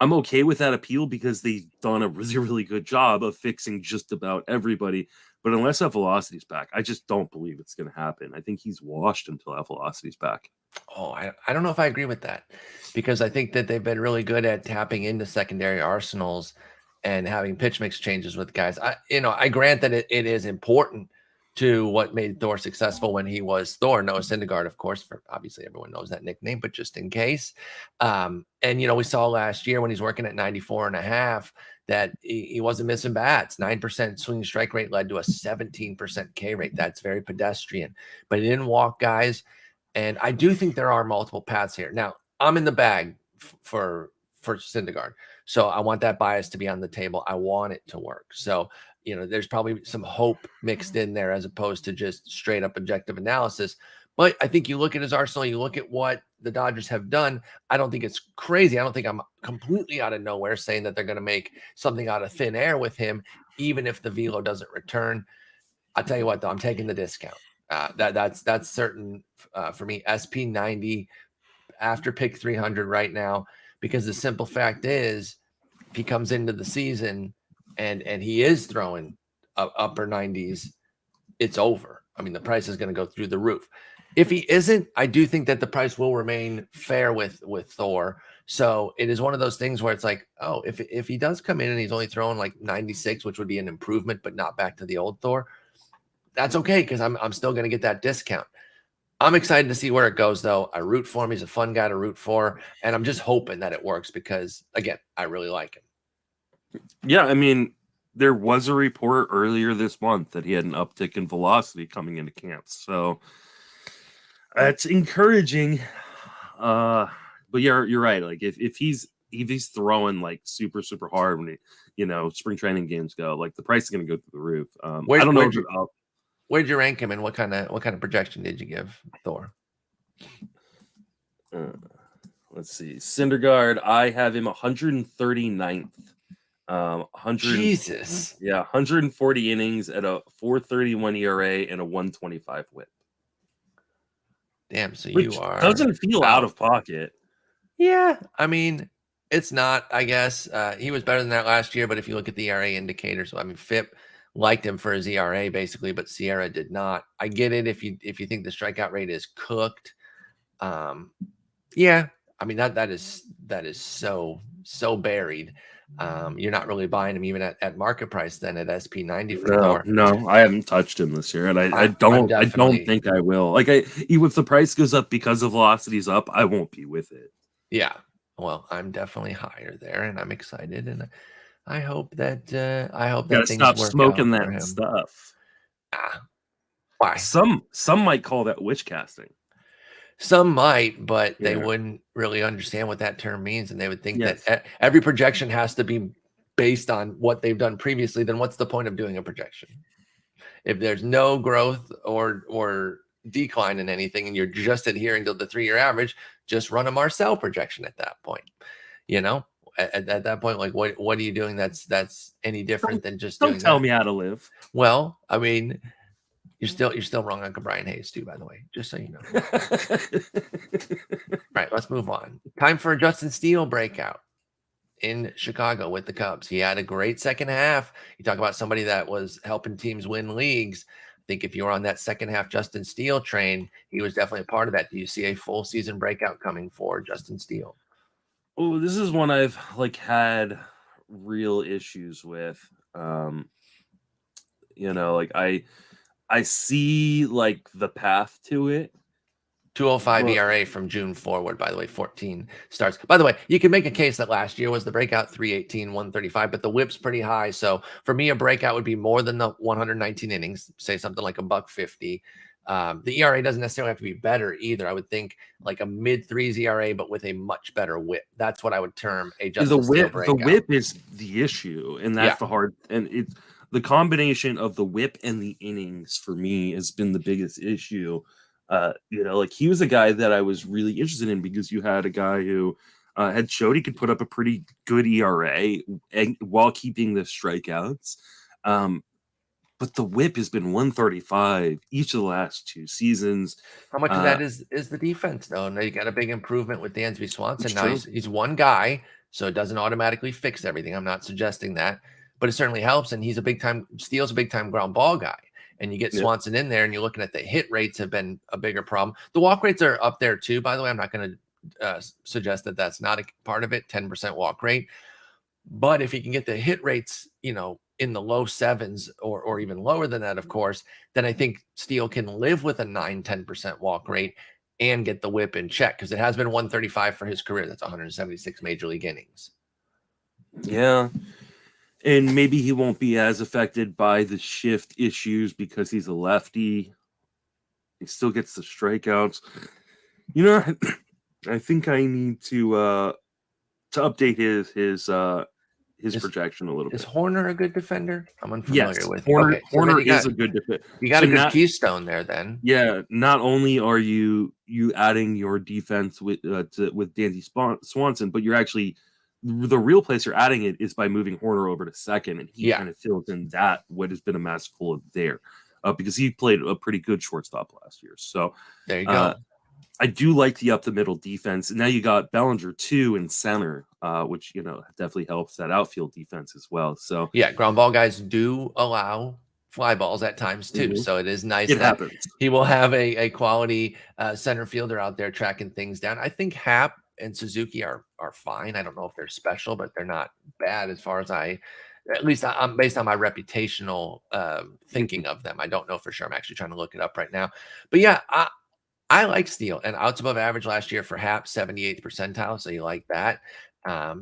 okay with that appeal because they've done a really, really good job of fixing just about everybody. But unless that velocity's back, I just don't believe it's going to happen. I think he's washed until that velocity's back. Oh, I don't know if I agree with that because I think that they've been really good at tapping into secondary arsenals and having pitch mix changes with guys. I grant that it is important to what made Thor successful when he was Thor. Noah Syndergaard, of course, for obviously everyone knows that nickname, but just in case. And we saw last year when he's working at 94.5 that he wasn't missing bats. 9% swing strike rate led to a 17% K rate. That's very pedestrian, but he didn't walk guys. And I do think there are multiple paths here. Now, I'm in the bag for Syndergaard. So I want that bias to be on the table. I want it to work. So, there's probably some hope mixed in there as opposed to just straight up objective analysis. But I think you look at his arsenal, you look at what the Dodgers have done. I don't think it's crazy. I don't think I'm completely out of nowhere saying that they're going to make something out of thin air with him, even if the velo doesn't return. I'll tell you what, though, I'm taking the discount. That's certain for me. SP90 after pick 300 right now, because the simple fact is, if he comes into the season and he is throwing upper 90s, it's over. I mean, the price is going to go through the roof. If he isn't, I do think that the price will remain fair with Thor. So it is one of those things where it's like, oh, if he does come in and he's only throwing like 96, which would be an improvement, but not back to the old Thor, that's okay because I'm still going to get that discount. I'm excited to see where it goes, though. I root for him. He's a fun guy to root for, and I'm just hoping that it works because, again, I really like him. Yeah, I mean, there was a report earlier this month that he had an uptick in velocity coming into camp, so that's encouraging. But you're right. Like if he's throwing like super hard when spring training games go, like the price is going to go through the roof. I don't know. Where'd you rank him, and what kind of projection did you give Thor? Let's see. Syndergaard, I have him 139th. Jesus. Yeah, 140 innings at a 4.31 ERA and a 1.25 WHIP. Damn, so Which you are doesn't feel out of pocket. Yeah, I mean, it's not. I guess he was better than that last year, but if you look at the ERA indicators, I mean, FIP liked him for his ERA basically, but Sierra did not. I get it if you think the strikeout rate is cooked. Yeah, I mean that is so buried. You're not really buying him even at market price then at SP90 for Thor. No, I haven't touched him this year, and I don't think I will. Like even if the price goes up because the velocity's up, I won't be with it. Yeah, well, I'm definitely higher there, and I'm excited, and I hope that things stop work smoking out for that him. stuff. Why? Some might call that witch casting. Some might, but they wouldn't really understand what that term means, and they would think Yes. that every projection has to be based on what they've done previously. Then what's the point of doing a projection? If there's no growth or decline in anything, and you're just adhering to the 3-year average, just run a Marcel projection at that point. At that point, like what are you doing that's any different than just doing Don't tell me how to live. Well, I mean, you're still wrong on Brian Hayes too, by the way, just so you know. All right, let's move on. Time for a Justin Steele breakout in Chicago with the Cubs. He had a great second half. You talk about somebody that was helping teams win leagues. I think if you were on that second half Justin Steele train, he was definitely a part of that. Do you see a full season breakout coming for Justin Steele? Oh, this is one I've had real issues with. I see the path to it. 205 ERA from June forward, by the way, 14 starts. By the way, you can make a case that last year was the breakout, 318, 135, but the whip's pretty high. So for me, a breakout would be more than the 119 innings, say something like $1.50. The ERA doesn't necessarily have to be better either. I would think like a mid-3s ERA, but with a much better whip. That's what I would term a Justin Steele breakout. The whip is the issue, and that's the hard. And it's the combination of the whip and the innings for me has been the biggest issue. He was a guy that I was really interested in because you had a guy who had showed he could put up a pretty good ERA while keeping the strikeouts. But the whip has been 135 each of the last 2 seasons. How much of that is the defense, though? Now you got a big improvement with Dansby Swanson. Now he's one guy, so it doesn't automatically fix everything. I'm not suggesting that, but it certainly helps. And Steele's a big time ground ball guy. And you get Swanson in there, and you're looking at the hit rates have been a bigger problem. The walk rates are up there too, by the way. I'm not going to suggest that that's not a part of it, 10% walk rate. But if you can get the hit rates, in the low 7s or even lower than that, of course, then I think Steele can live with a 9-10% walk rate and get the whip in check because it has been 135 for his career. That's 176 major league innings. Yeah. And maybe he won't be as affected by the shift issues because he's a lefty. He still gets the strikeouts. I think I need to update his projection a little bit. Is Horner a good defender? I'm unfamiliar with Horner. Horner is a good defender. You got a good keystone there, then. Yeah. Not only are you adding your defense with Dansby Swanson, but you're actually. The real place you're adding it is by moving Horner over to second, and he kind of fills in what has been a massive hole there, because he played a pretty good shortstop last year. So there you go. I do like the up the middle defense. And now you got Bellinger too in center, which definitely helps that outfield defense as well. So ground ball guys do allow fly balls at times too. Mhm. So it is nice It that happens. he will have a quality center fielder out there tracking things down. I think Hap and Suzuki are fine. I don't know if they're special, but they're not bad as far as at least I'm based on my reputational thinking of them. I don't know for sure. I'm actually trying to look it up right now. But yeah, I like Steele, and outs above average last year for Hap, 78th percentile. So you like that.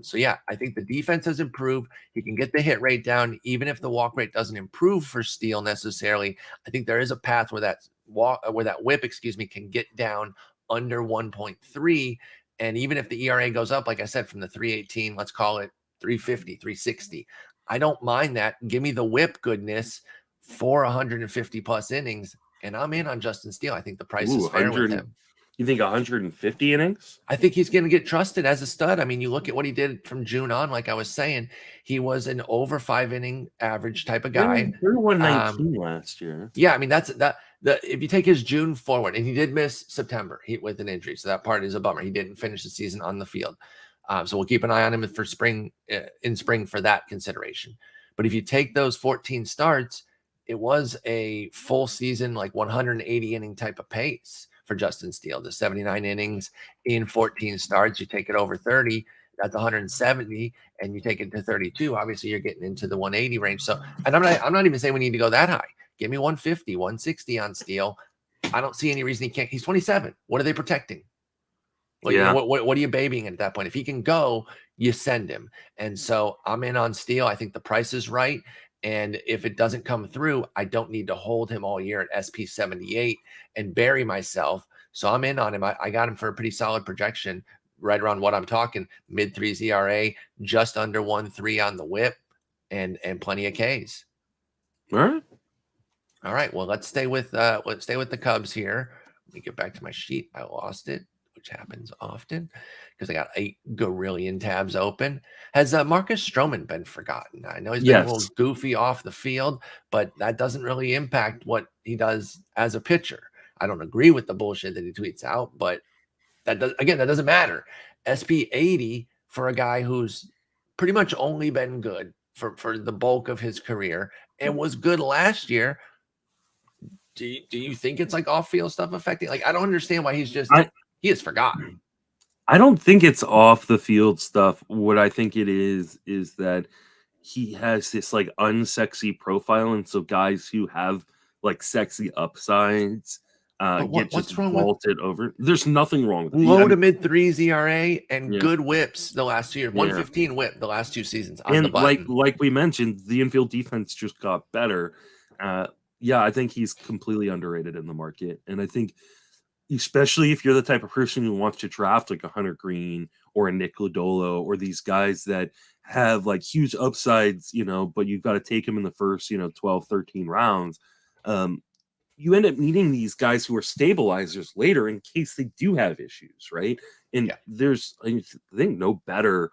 So yeah, I think the defense has improved. He can get the hit rate down, even if the walk rate doesn't improve for Steele necessarily. I think there is a path where that whip, can get down under 1.3. And even if the ERA goes up, like I said, from the 318, let's call it 350, 360. I don't mind that. Give me the whip goodness for 150 plus innings. And I'm in on Justin Steele. I think the price is fair with him. You think 150 innings? I think he's going to get trusted as a stud. I mean, you look at what he did from June on, like I was saying, he was an over 5 inning average type of guy. 119 last year. Yeah, I mean, if you take his June forward, and he did miss September with an injury, so that part is a bummer. He didn't finish the season on the field. So we'll keep an eye on him for spring for that consideration. But if you take those 14 starts, it was a full season, like 180 inning type of pace for Justin Steele. The 79 innings in 14 starts, you take it over 30, that's 170, and you take it to 32. Obviously, you're getting into the 180 range. So, and I'm not even saying we need to go that high. Give me 150, 160 on Steele. I don't see any reason he can't. He's 27. What are they protecting? Well, yeah. What are you babying at that point? If he can go, you send him. And so I'm in on Steele. I think the price is right. And if it doesn't come through, I don't need to hold him all year at SP 78 and bury myself. So I'm in on him. I got him for a pretty solid projection, right around what I'm talking, mid 3s ERA, just under 1.3 on the whip, and plenty of Ks. All right. Well, let's stay with the Cubs here. Let me get back to my sheet. I lost it, which happens often because I got 8 gorillion tabs open. Has Marcus Stroman been forgotten? I know he's been a little goofy off the field, but that doesn't really impact what he does as a pitcher. I don't agree with the bullshit that he tweets out, but that doesn't matter. SP 80 for a guy who's pretty much only been good for the bulk of his career and was good last year. Do you think it's like off-field stuff affecting? Like, I don't understand why he is forgotten. I don't think it's off the field stuff. What I think it is that he has this like unsexy profile, and so guys who have like sexy upsides get just vaulted over. There's nothing wrong with it. Low to mid 3s ERA and good whips the last 2 years. 115 whip the last 2 seasons. And like we mentioned, the infield defense just got better. I think he's completely underrated in the market. And I think, especially if you're the type of person who wants to draft like a Hunter Green or a Nick Lodolo or these guys that have like huge upsides, but you've got to take them in the first, 12, 13 rounds. You end up needing these guys who are stabilizers later in case they do have issues, right? And there's, I think, no better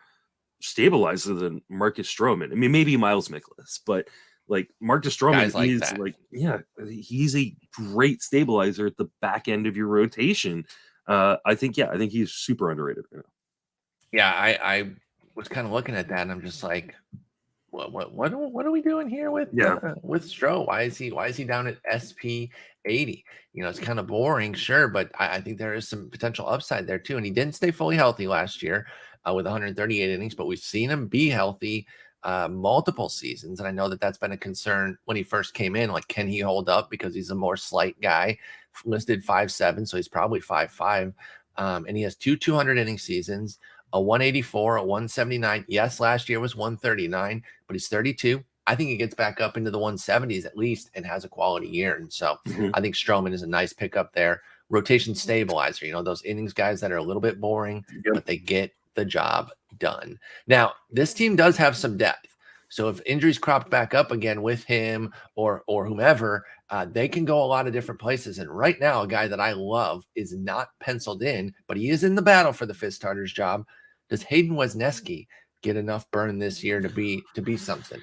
stabilizer than Marcus Stroman. I mean, maybe Miles Mikolas, but like Marcus Stroman he's a great stabilizer at the back end of your rotation. I think he's super underrated right now. Yeah, I was kind of looking at that and I'm just like, what are we doing here with Stro? Why is he down at SP 80? It's kind of boring, sure, but I think there is some potential upside there too. And he didn't stay fully healthy last year with 138 innings, but we've seen him be healthy multiple seasons. And I know that that's been a concern when he first came in. Like, can he hold up? Because he's a more slight guy, listed 5'7", so he's probably 5'5". And he has 200 inning seasons, a 184, a 179. Yes, last year was 139, but he's 32. I think he gets back up into the 170s at least and has a quality year. And so I think Stroman is a nice pickup there. Rotation stabilizer, those innings guys that are a little bit boring, but they get the job done. Now, this team does have some depth. So if injuries crop back up again with him or whomever, they can go a lot of different places. And right now, a guy that I love is not penciled in, but he is in the battle for the fifth starter's job. Does Hayden Wesneski get enough burn this year to be something?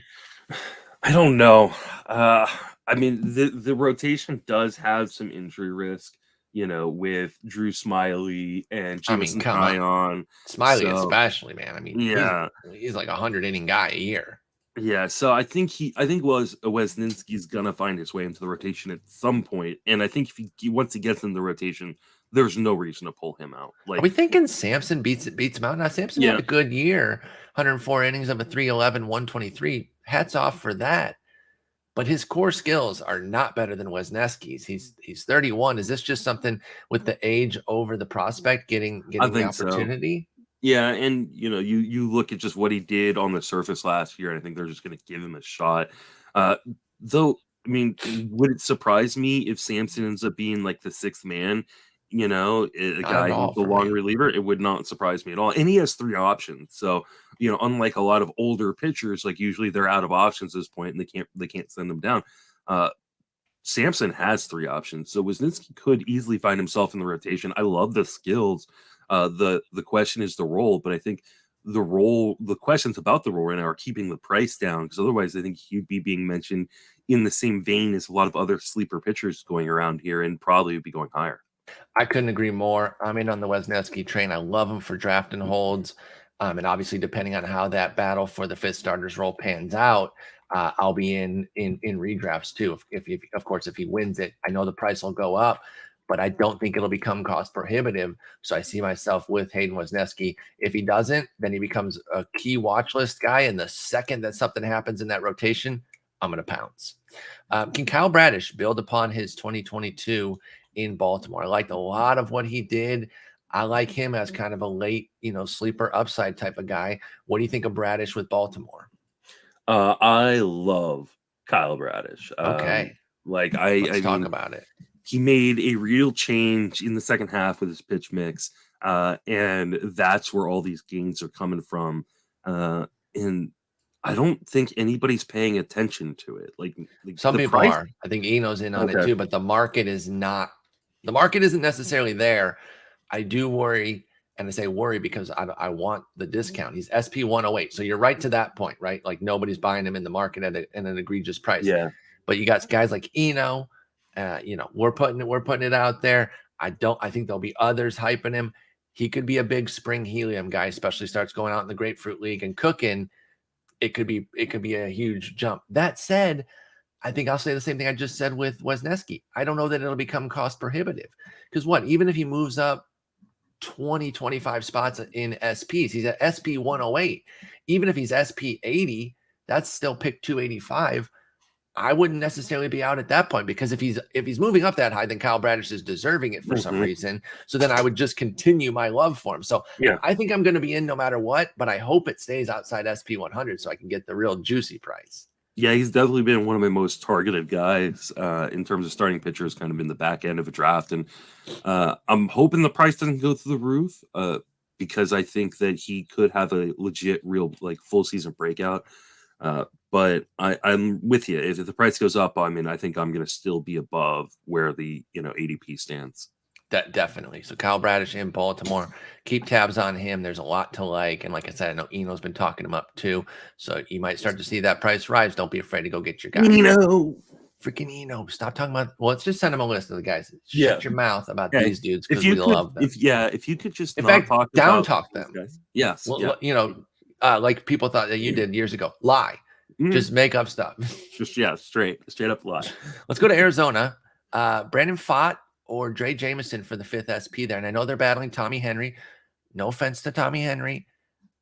I don't know. I mean, the rotation does have some injury risk, with Drew Smiley and Jameson Taijuan. Smiley especially, man. I mean, he's like a 100 inning guy a year. Yeah, so I think Wesneski's gonna find his way into the rotation at some point, and I think if once he gets in the rotation, there's no reason to pull him out. Are we Like, thinking Samson beats him out? Now, Samson had yeah, a good year, 104 innings of a 311, 123. Hats off for that. But his core skills are not better than Wesneski's. He's 31. Is this just something with the age over the prospect getting I the think so. opportunity? Yeah, and you look at just what he did on the surface last year, and I think they're just gonna give him a shot. Uh, though, I mean, would it surprise me if Samson ends up being like the sixth man? A Not at guy who's all the for long me. reliever, it would not surprise me at all. And he has three options. So, unlike a lot of older pitchers, like usually they're out of options at this point and they can't send them down. Uh, Samson has three options, so Wisniewski could easily find himself in the rotation. I love the skills. The question is the role, but I think the questions about the role right now are keeping the price down because otherwise, I think he'd be being mentioned in the same vein as a lot of other sleeper pitchers going around here, and probably would be going higher. I couldn't agree more. I'm in on the Wesneski train. I love him for draft and holds. And obviously, depending on how that battle for the fifth starters role pans out, I'll be in redrafts too. If of course if he wins it, I know the price will go up, but I don't think it'll become cost prohibitive. So I see myself with Hayden Wesneski. If he doesn't, then he becomes a key watch list guy. And the second that something happens in that rotation, I'm going to pounce. Can Kyle Bradish build upon his 2022 in Baltimore? I liked a lot of what he did. I like him as kind of a late, sleeper upside type of guy. What do you think of Bradish with Baltimore? I love Kyle Bradish. Okay, Like I let's talk mean, about it. he made a real change in the second half with his pitch mix, and that's where all these gains are coming from. And I don't think anybody's paying attention to it. Like Some the people price. are. I think Eno's in on it Okay. too, but the market is not. The market isn't necessarily there. I do worry, and I say worry because I want the discount. He's SP 108, so you're right to that point, right? Like nobody's buying him in the market at an egregious price. Yeah. But you got guys like Eno. We're putting it out there. I think there'll be others hyping him. He could be a big spring helium guy, especially starts going out in the Grapefruit League and cooking. It could be a huge jump. That said, I think I'll say the same thing I just said with Wesneski. I don't know that it'll become cost prohibitive because even if he moves up 20, 25 spots in SPs, he's at SP 108. Even if he's SP 80, that's still pick 285. I wouldn't necessarily be out at that point because if he's moving up that high, then Kyle Bradish is deserving it for some Mhm. reason. So then I would just continue my love for him. So Yeah. I think I'm going to be in no matter what, but I hope it stays outside SP 100 so I can get the real juicy price. Yeah, he's definitely been one of my most targeted guys in terms of starting pitchers, kind of in the back end of a draft. And I'm hoping the price doesn't go through the roof because I think that he could have a legit, real, like full season breakout. But I'm with you. If the price goes up, I mean, I think I'm going to still be above where the ADP stands. Definitely. So Kyle Bradish in Baltimore. Keep tabs on him. There's a lot to like. And like I said, I know Eno's been talking him up too. So you might start to see that price rise. Don't be afraid to go get your guy. Freaking Eno. Stop talking about. Well, let's just send him a list of the guys. Shut your mouth about Yeah, these dudes if because you we could, love them. if you could just In not fact, talk down about talk these them. guys. Yes, Well, yeah. like people thought that you did years ago. Lie. Mhm. Just make up stuff. Just straight up lie. Let's go to Arizona. Brandon Pfaadt or Drey Jameson for the fifth SP there. And I know they're battling Tommy Henry. No offense to Tommy Henry.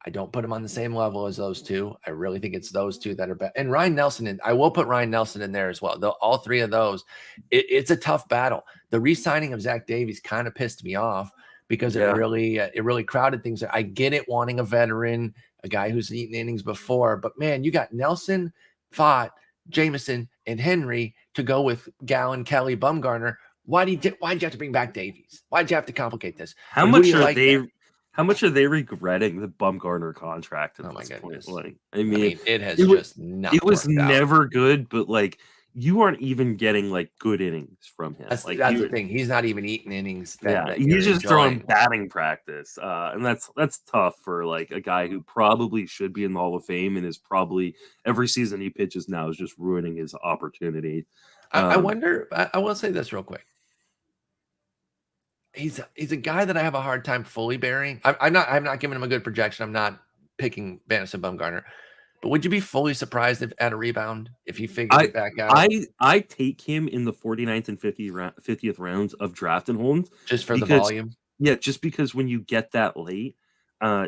I don't put him on the same level as those two. I really think it's those two that are better. And Ryan Nelson, I will put Ryan Nelson in there as well. All three of those, it's a tough battle. The re-signing of Zach Davies kind of pissed me off because Yeah. it really crowded things. I get it, wanting a veteran, a guy who's eaten innings before, but man, you got Nelson, Pfaadt, Jameson, and Henry to go with Gallen, Kelly, Bumgarner. Why'd you have to bring back Davies? Why'd you have to complicate this? How And who do much you are like they? there? How much are they regretting the Bumgarner contract at Oh my this point? goodness. Like, I mean, it has it was just not it was worked out. never good, but like you aren't even getting like good innings from him. That's Like the thing. He's not even eating innings that he's you're just throwing enjoying. batting practice, and that's tough for like a guy who probably should be in the Hall of Fame and is probably every season he pitches now is just ruining his opportunity. I wonder. I will say this real quick. He's a guy that I have a hard time fully burying. I'm not giving him a good projection. I'm not picking Bannis and Bumgarner. But would you be fully surprised if at a rebound if he figured it back out? I take him in the 49th and 50th rounds of draft and holds Just for the because volume? just because when you get that late,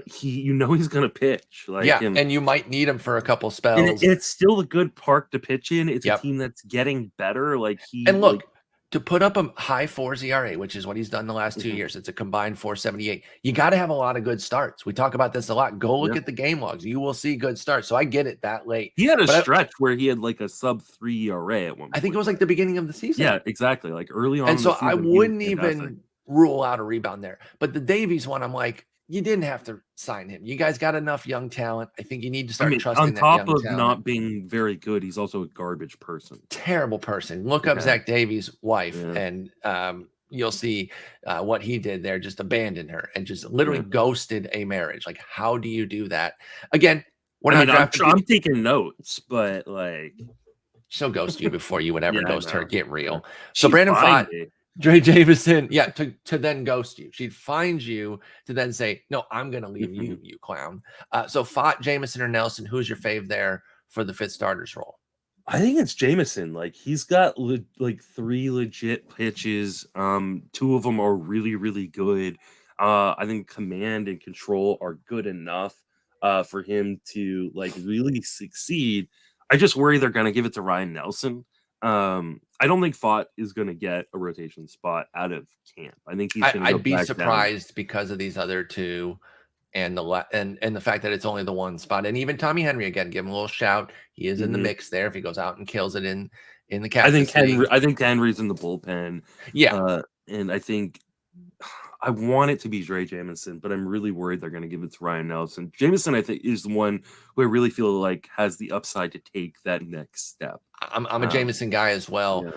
he's gonna pitch like Yeah, him. and you might need him for a couple And spells. it's still a good park to pitch in. It's a Yep. team that's getting better. Like And look, to put up a high 4s ERA, which is what he's done the last 2 years, it's a combined 4.78. You got to have a lot of good starts. We talk about this a lot. Go look at the game logs. You will see good starts. So I get it that late. He had a stretch where he had like a sub 3 ERA at one point. I think it was like the beginning of the season. Yeah, exactly. Like early on. And so I wouldn't even rule out a rebound there. But the Davies one, I'm like, you didn't have to sign him. You guys got enough young talent. I think you need to start trusting on that top young of talent. not being very good, he's also a garbage person. Terrible person. Look up Zach Davies' wife, and you'll see what he did there. Just abandoned her and just literally ghosted a marriage. Like, how do you do that? Again, I'm taking notes, but like, she'll ghost you before you would ever ghost her. Get real. She'd So Brandon Pfaadt, Drey Jameson, to then ghost you. She'd find you to then say, no, I'm going to leave you, you clown. So Pfaadt, Jameson, or Nelson, who's your fave there for the fifth starters role? I think it's Jameson. Like, he's got like 3 legit pitches. 2 of them are really, really good. I think command and control are good enough for him to like really succeed. I just worry they're going to give it to Ryan Nelson. I don't think Pfaadt is going to get a rotation spot out of camp. I think he's going to. I'd be surprised because of these other 2, and the fact that it's only the one spot. And even Tommy Henry, again, give him a little shout. He is in the mix there if he goes out and kills it in the Cactus League. I think Henry's in the bullpen. Yeah, and I think I want it to be Drey Jameson, but I'm really worried they're going to give it to Ryan Nelson. Jameson, I think, is the one who I really feel like has the upside to take that next step. I'm a Jameson guy as well.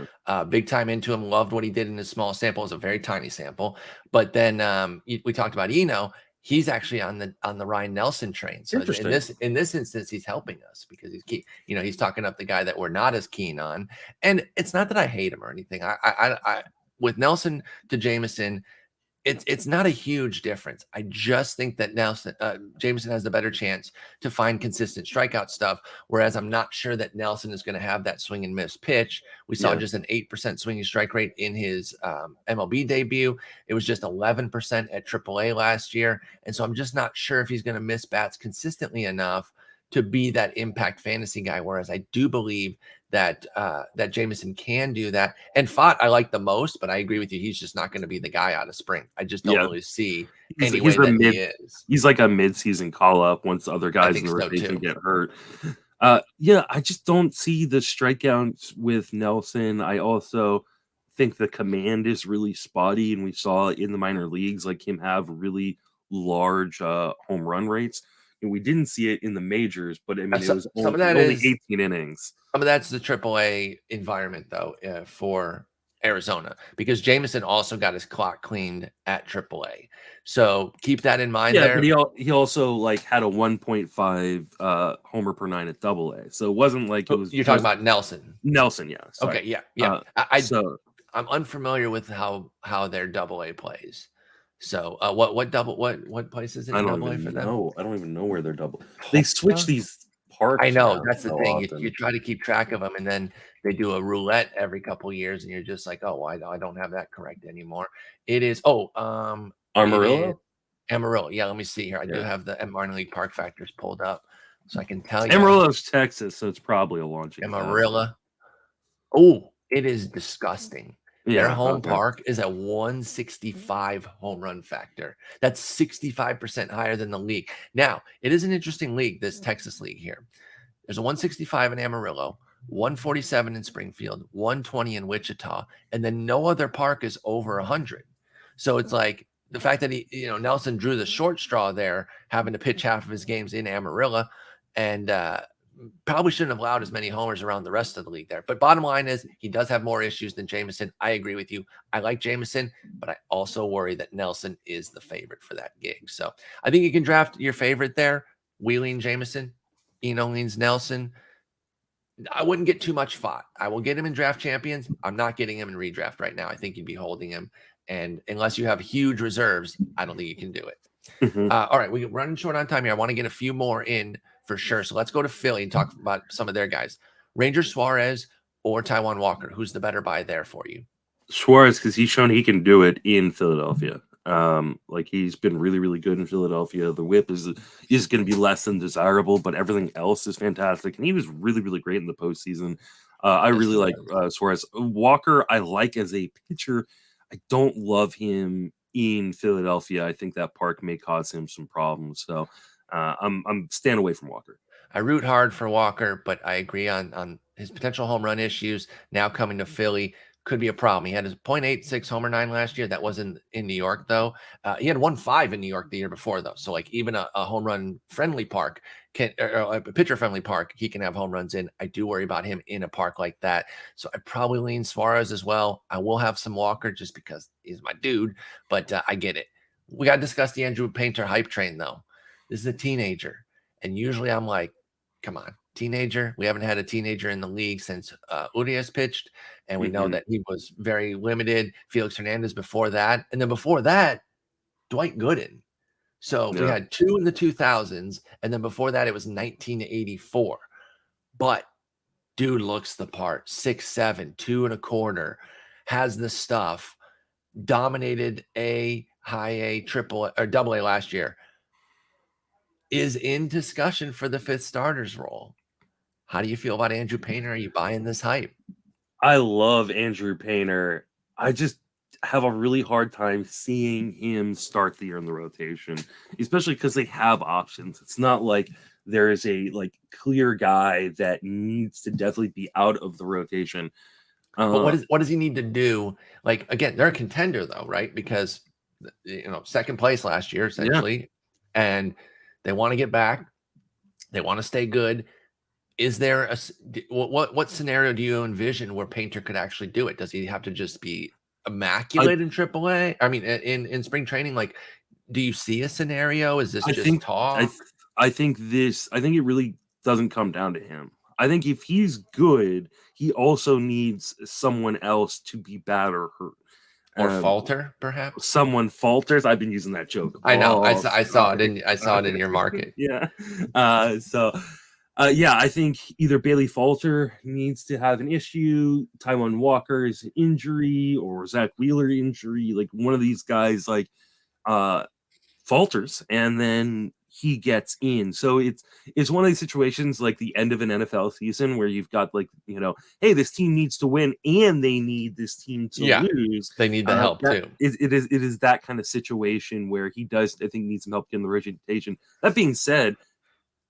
Big time into him. Loved what he did in his small sample. It was a very tiny sample. But then we talked about Eno. He's actually on the Ryan Nelson train. So in this instance, he's helping us because he's talking up the guy that we're not as keen on. And it's not that I hate him or anything. I with Nelson to Jameson, it's not a huge difference. I just think that Jameson has the better chance to find consistent strikeout stuff, whereas I'm not sure that Nelson is going to have that swing and miss pitch. We saw just an 8% swinging strike rate in his MLB debut. It was just 11% at AAA last year. And so I'm just not sure if he's going to miss bats consistently enough to be that impact fantasy guy, whereas I do believe that Jameson can do that. And Pfaadt I like the most, but I agree with you. He's just not going to be the guy out of spring. I just don't really see any way that he is. He's like a mid-season call-up once other guys in the rotation get hurt. I just don't see the strikeouts with Nelson. I also think the command is really spotty, and we saw in the minor leagues like him have really large home run rates. And we didn't see it in the majors, but I mean, it was only 18 innings. Some of that's the AAA environment, though, for Arizona, because Jameson also got his clock cleaned at AAA. So keep that in mind there. But he also like had a 1.5 homer per 9 at AA. So it wasn't like it was. You're talking about Nelson. Nelson, yeah. Sorry. Okay, yeah. I'm unfamiliar with how their AA plays. So what place is it in AA for them? No, I don't even know where they're double. They switch these parts. I know that's the thing. You try to keep track of them, and then they do a roulette every couple of years, and you're just like, oh, I don't have that correct anymore. It is Amarillo. Amarillo. Yeah, let me see here. I do have the minor league park factors pulled up, so I can tell you. Amarillo's Texas, so it's probably a launching. Amarillo. Oh, it is disgusting. Their home park is at 165 home run factor. That's 65% higher than the league. Now, it is an interesting league, this Texas league here. There's a 165 in Amarillo, 147 in Springfield, 120 in Wichita, and then no other park is over 100. So it's like the fact that Nelson drew the short straw there, having to pitch half of his games in Amarillo, and probably shouldn't have allowed as many homers around the rest of the league there. But bottom line is he does have more issues than Jameson. I agree with you. I like Jameson, but I also worry that Nelson is the favorite for that gig. So I think you can draft your favorite there. Wheeling Jameson, Eno leans Nelson. I wouldn't get too much Pfaadt. I will get him in draft champions. I'm not getting him in redraft right now. I think you'd be holding him. And unless you have huge reserves, I don't think you can do it. All right, we're running short on time here. I want to get a few more in for sure. So let's go to Philly and talk about some of their guys. Ranger Suarez or Taijuan Walker. Who's the better buy there for you? Suarez, because he's shown he can do it in Philadelphia. Like he's been really, really good in Philadelphia. The whip is going to be less than desirable, but everything else is fantastic. And he was really, really great in the postseason. I really like Suarez. Walker, I like as a pitcher. I don't love him in Philadelphia. I think that park may cause him some problems. So I'm staying away from Walker. I root hard for Walker, but I agree on his potential home run issues now coming to Philly. Could be a problem. He had his .86 homer 9 last year. That wasn't in New York, though. He had 1.5 in New York the year before, though. So, like, even a home run friendly park or a pitcher friendly park, he can have home runs in. I do worry about him in a park like that. So, I probably lean Suarez as well. I will have some Walker just because he's my dude, but I get it. We got to discuss the Andrew Painter hype train, though. This is a teenager. And usually I'm like, come on, teenager. We haven't had a teenager in the league since Urias pitched. And we know that he was very limited. Felix Hernandez before that. And then before that, Dwight Gooden. So we had 2 in the 2000s. And then before that, it was 1984. But dude looks the part. 6'7", 2 1/4, has the stuff. Dominated A, high A, triple A, or double A last year. Is in discussion for the 5th starter's role. How do you feel about Andrew Painter? Are you buying this hype? I love Andrew Painter. I just have a really hard time seeing him start the year in the rotation, especially because they have options. It's not like there is a clear guy that needs to definitely be out of the rotation. But what does he need to do? Like, again, they're a contender though, right? Because second place last year essentially, and they want to get back. They want to stay good. Is there what scenario do you envision where Painter could actually do it? Does he have to just be immaculate in AAA? I mean, in spring training, like, do you see a scenario? Is this talk? I think it really doesn't come down to him. I think if he's good, he also needs someone else to be bad or hurt. Or falter, perhaps. Someone falters. I've been using that joke. I know. I saw it in your market. Yeah. I think either Bailey Falter needs to have an issue, Taijuan Walker's injury, or Zach Wheeler injury. Like one of these guys, falters, and then he gets in. So it's one of these situations like the end of an NFL season where you've got hey, this team needs to win and they need this team to lose. They need the help too. It is that kind of situation where he does, I think, need some help getting the rotation. That being said,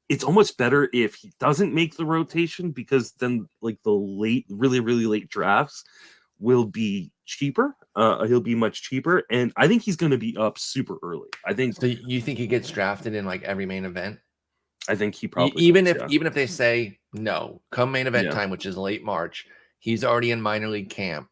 it's almost better if he doesn't make the rotation, because then the really, really late drafts will be cheaper. He'll be much cheaper, and I think he's going to be up super early. I think. So you think he gets drafted in every main event? I think he probably even if they say no, come main event time, which is late March, he's already in minor league camp.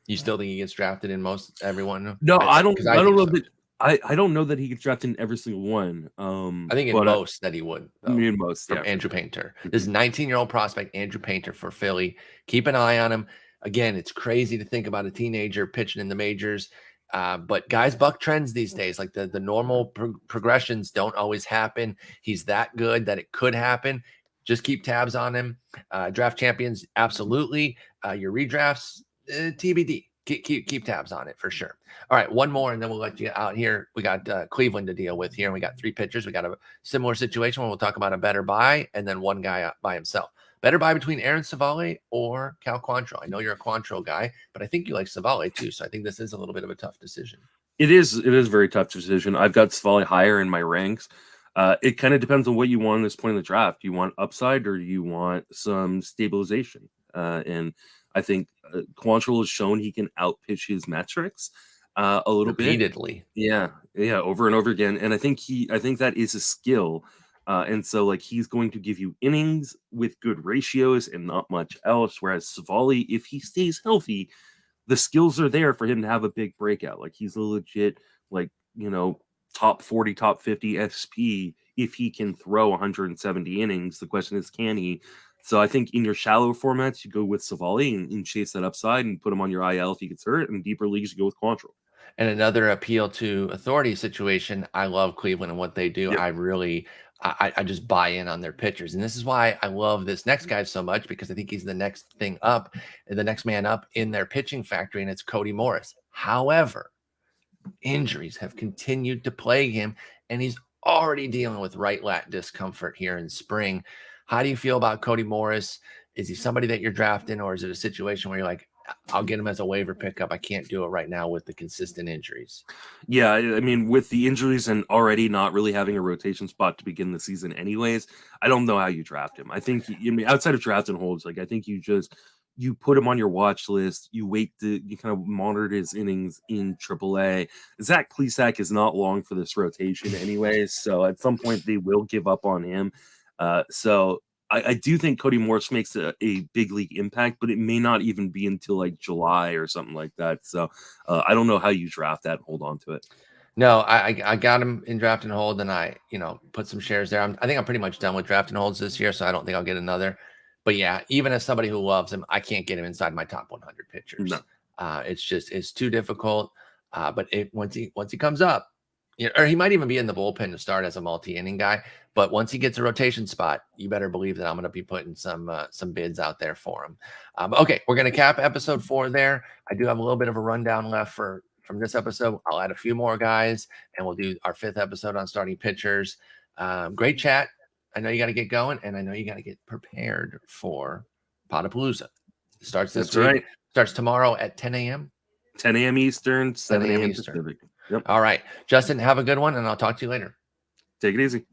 You still think he gets drafted in most everyone? No, I don't know that. I don't know that he gets drafted in every single one. I think in most that he would. In most, from Andrew Painter. This 19-year-old prospect, Andrew Painter for Philly. Keep an eye on him. Again, it's crazy to think about a teenager pitching in the majors, but guys buck trends these days. Like the normal progressions don't always happen. He's that good that it could happen. Just keep tabs on him. Draft champions, absolutely. Your redrafts, TBD. Keep tabs on it for sure. All right, one more, and then we'll let you out here. We got Cleveland to deal with here, and we got 3 pitchers. We got a similar situation where we'll talk about a better buy, and then one guy by himself. Better buy between Aaron Civale or Cal Quantrill. I know you're a Quantrill guy, but I think you like Civale too. So I think this is a little bit of a tough decision. It is a very tough decision. I've got Civale higher in my ranks. It kind of depends on what you want at this point in the draft. Do you want upside or do you want some stabilization? And I think Quantrill has shown he can outpitch his metrics a little repeatedly. Yeah, over and over again. And I think that is a skill. And so he's going to give you innings with good ratios and not much else. Whereas Civale, if he stays healthy, the skills are there for him to have a big breakout. He's a legit, top 40, top 50 SP if he can throw 170 innings. The question is, can he? So I think in your shallow formats, you go with Civale and chase that upside and put him on your IL if he gets hurt. In deeper leagues, you go with Quantrill. And another appeal to authority situation. I love Cleveland and what they do. I really I just buy in on their pitchers. And this is why I love this next guy so much, because I think he's the next thing up, the next man up in their pitching factory, and it's Cody Morris. However, injuries have continued to plague him, and he's already dealing with right lat discomfort here in spring. How do you feel about Cody Morris? Is he somebody that you're drafting, or is it a situation where you're like, I'll get him as a waiver pickup? I can't do it right now with the consistent injuries. Yeah, I mean, with the injuries and already not really having a rotation spot to begin the season anyways, I don't know how you draft him. I think, I mean, outside of draft and holds, like, I think you put him on your watch list. You kind of monitor his innings in AAA. Zach Plesac is not long for this rotation anyways, so at some point they will give up on him. So I do think Cody Morris makes a big league impact, but it may not even be until like July or something like that. So I don't know how you draft that and hold on to it. No, I got him in draft and hold, and I put some shares there. I think I'm pretty much done with draft and holds this year, so I don't think I'll get another. But yeah, even as somebody who loves him, I can't get him inside my top 100 pitchers. No. It's too difficult. But once he comes up, or he might even be in the bullpen to start as a multi-inning guy. But once he gets a rotation spot, you better believe that I'm going to be putting some bids out there for him. Okay, we're going to cap episode 4 there. I do have a little bit of a rundown left from this episode. I'll add a few more guys, and we'll do our 5th episode on starting pitchers. Great chat. I know you got to get going, and I know you got to get prepared for Potapalooza. It starts this week. Right. Starts tomorrow at 10 a.m. 10 a.m. Eastern, 7 a.m. Pacific. Yep. All right. Justin, have a good one, and I'll talk to you later. Take it easy.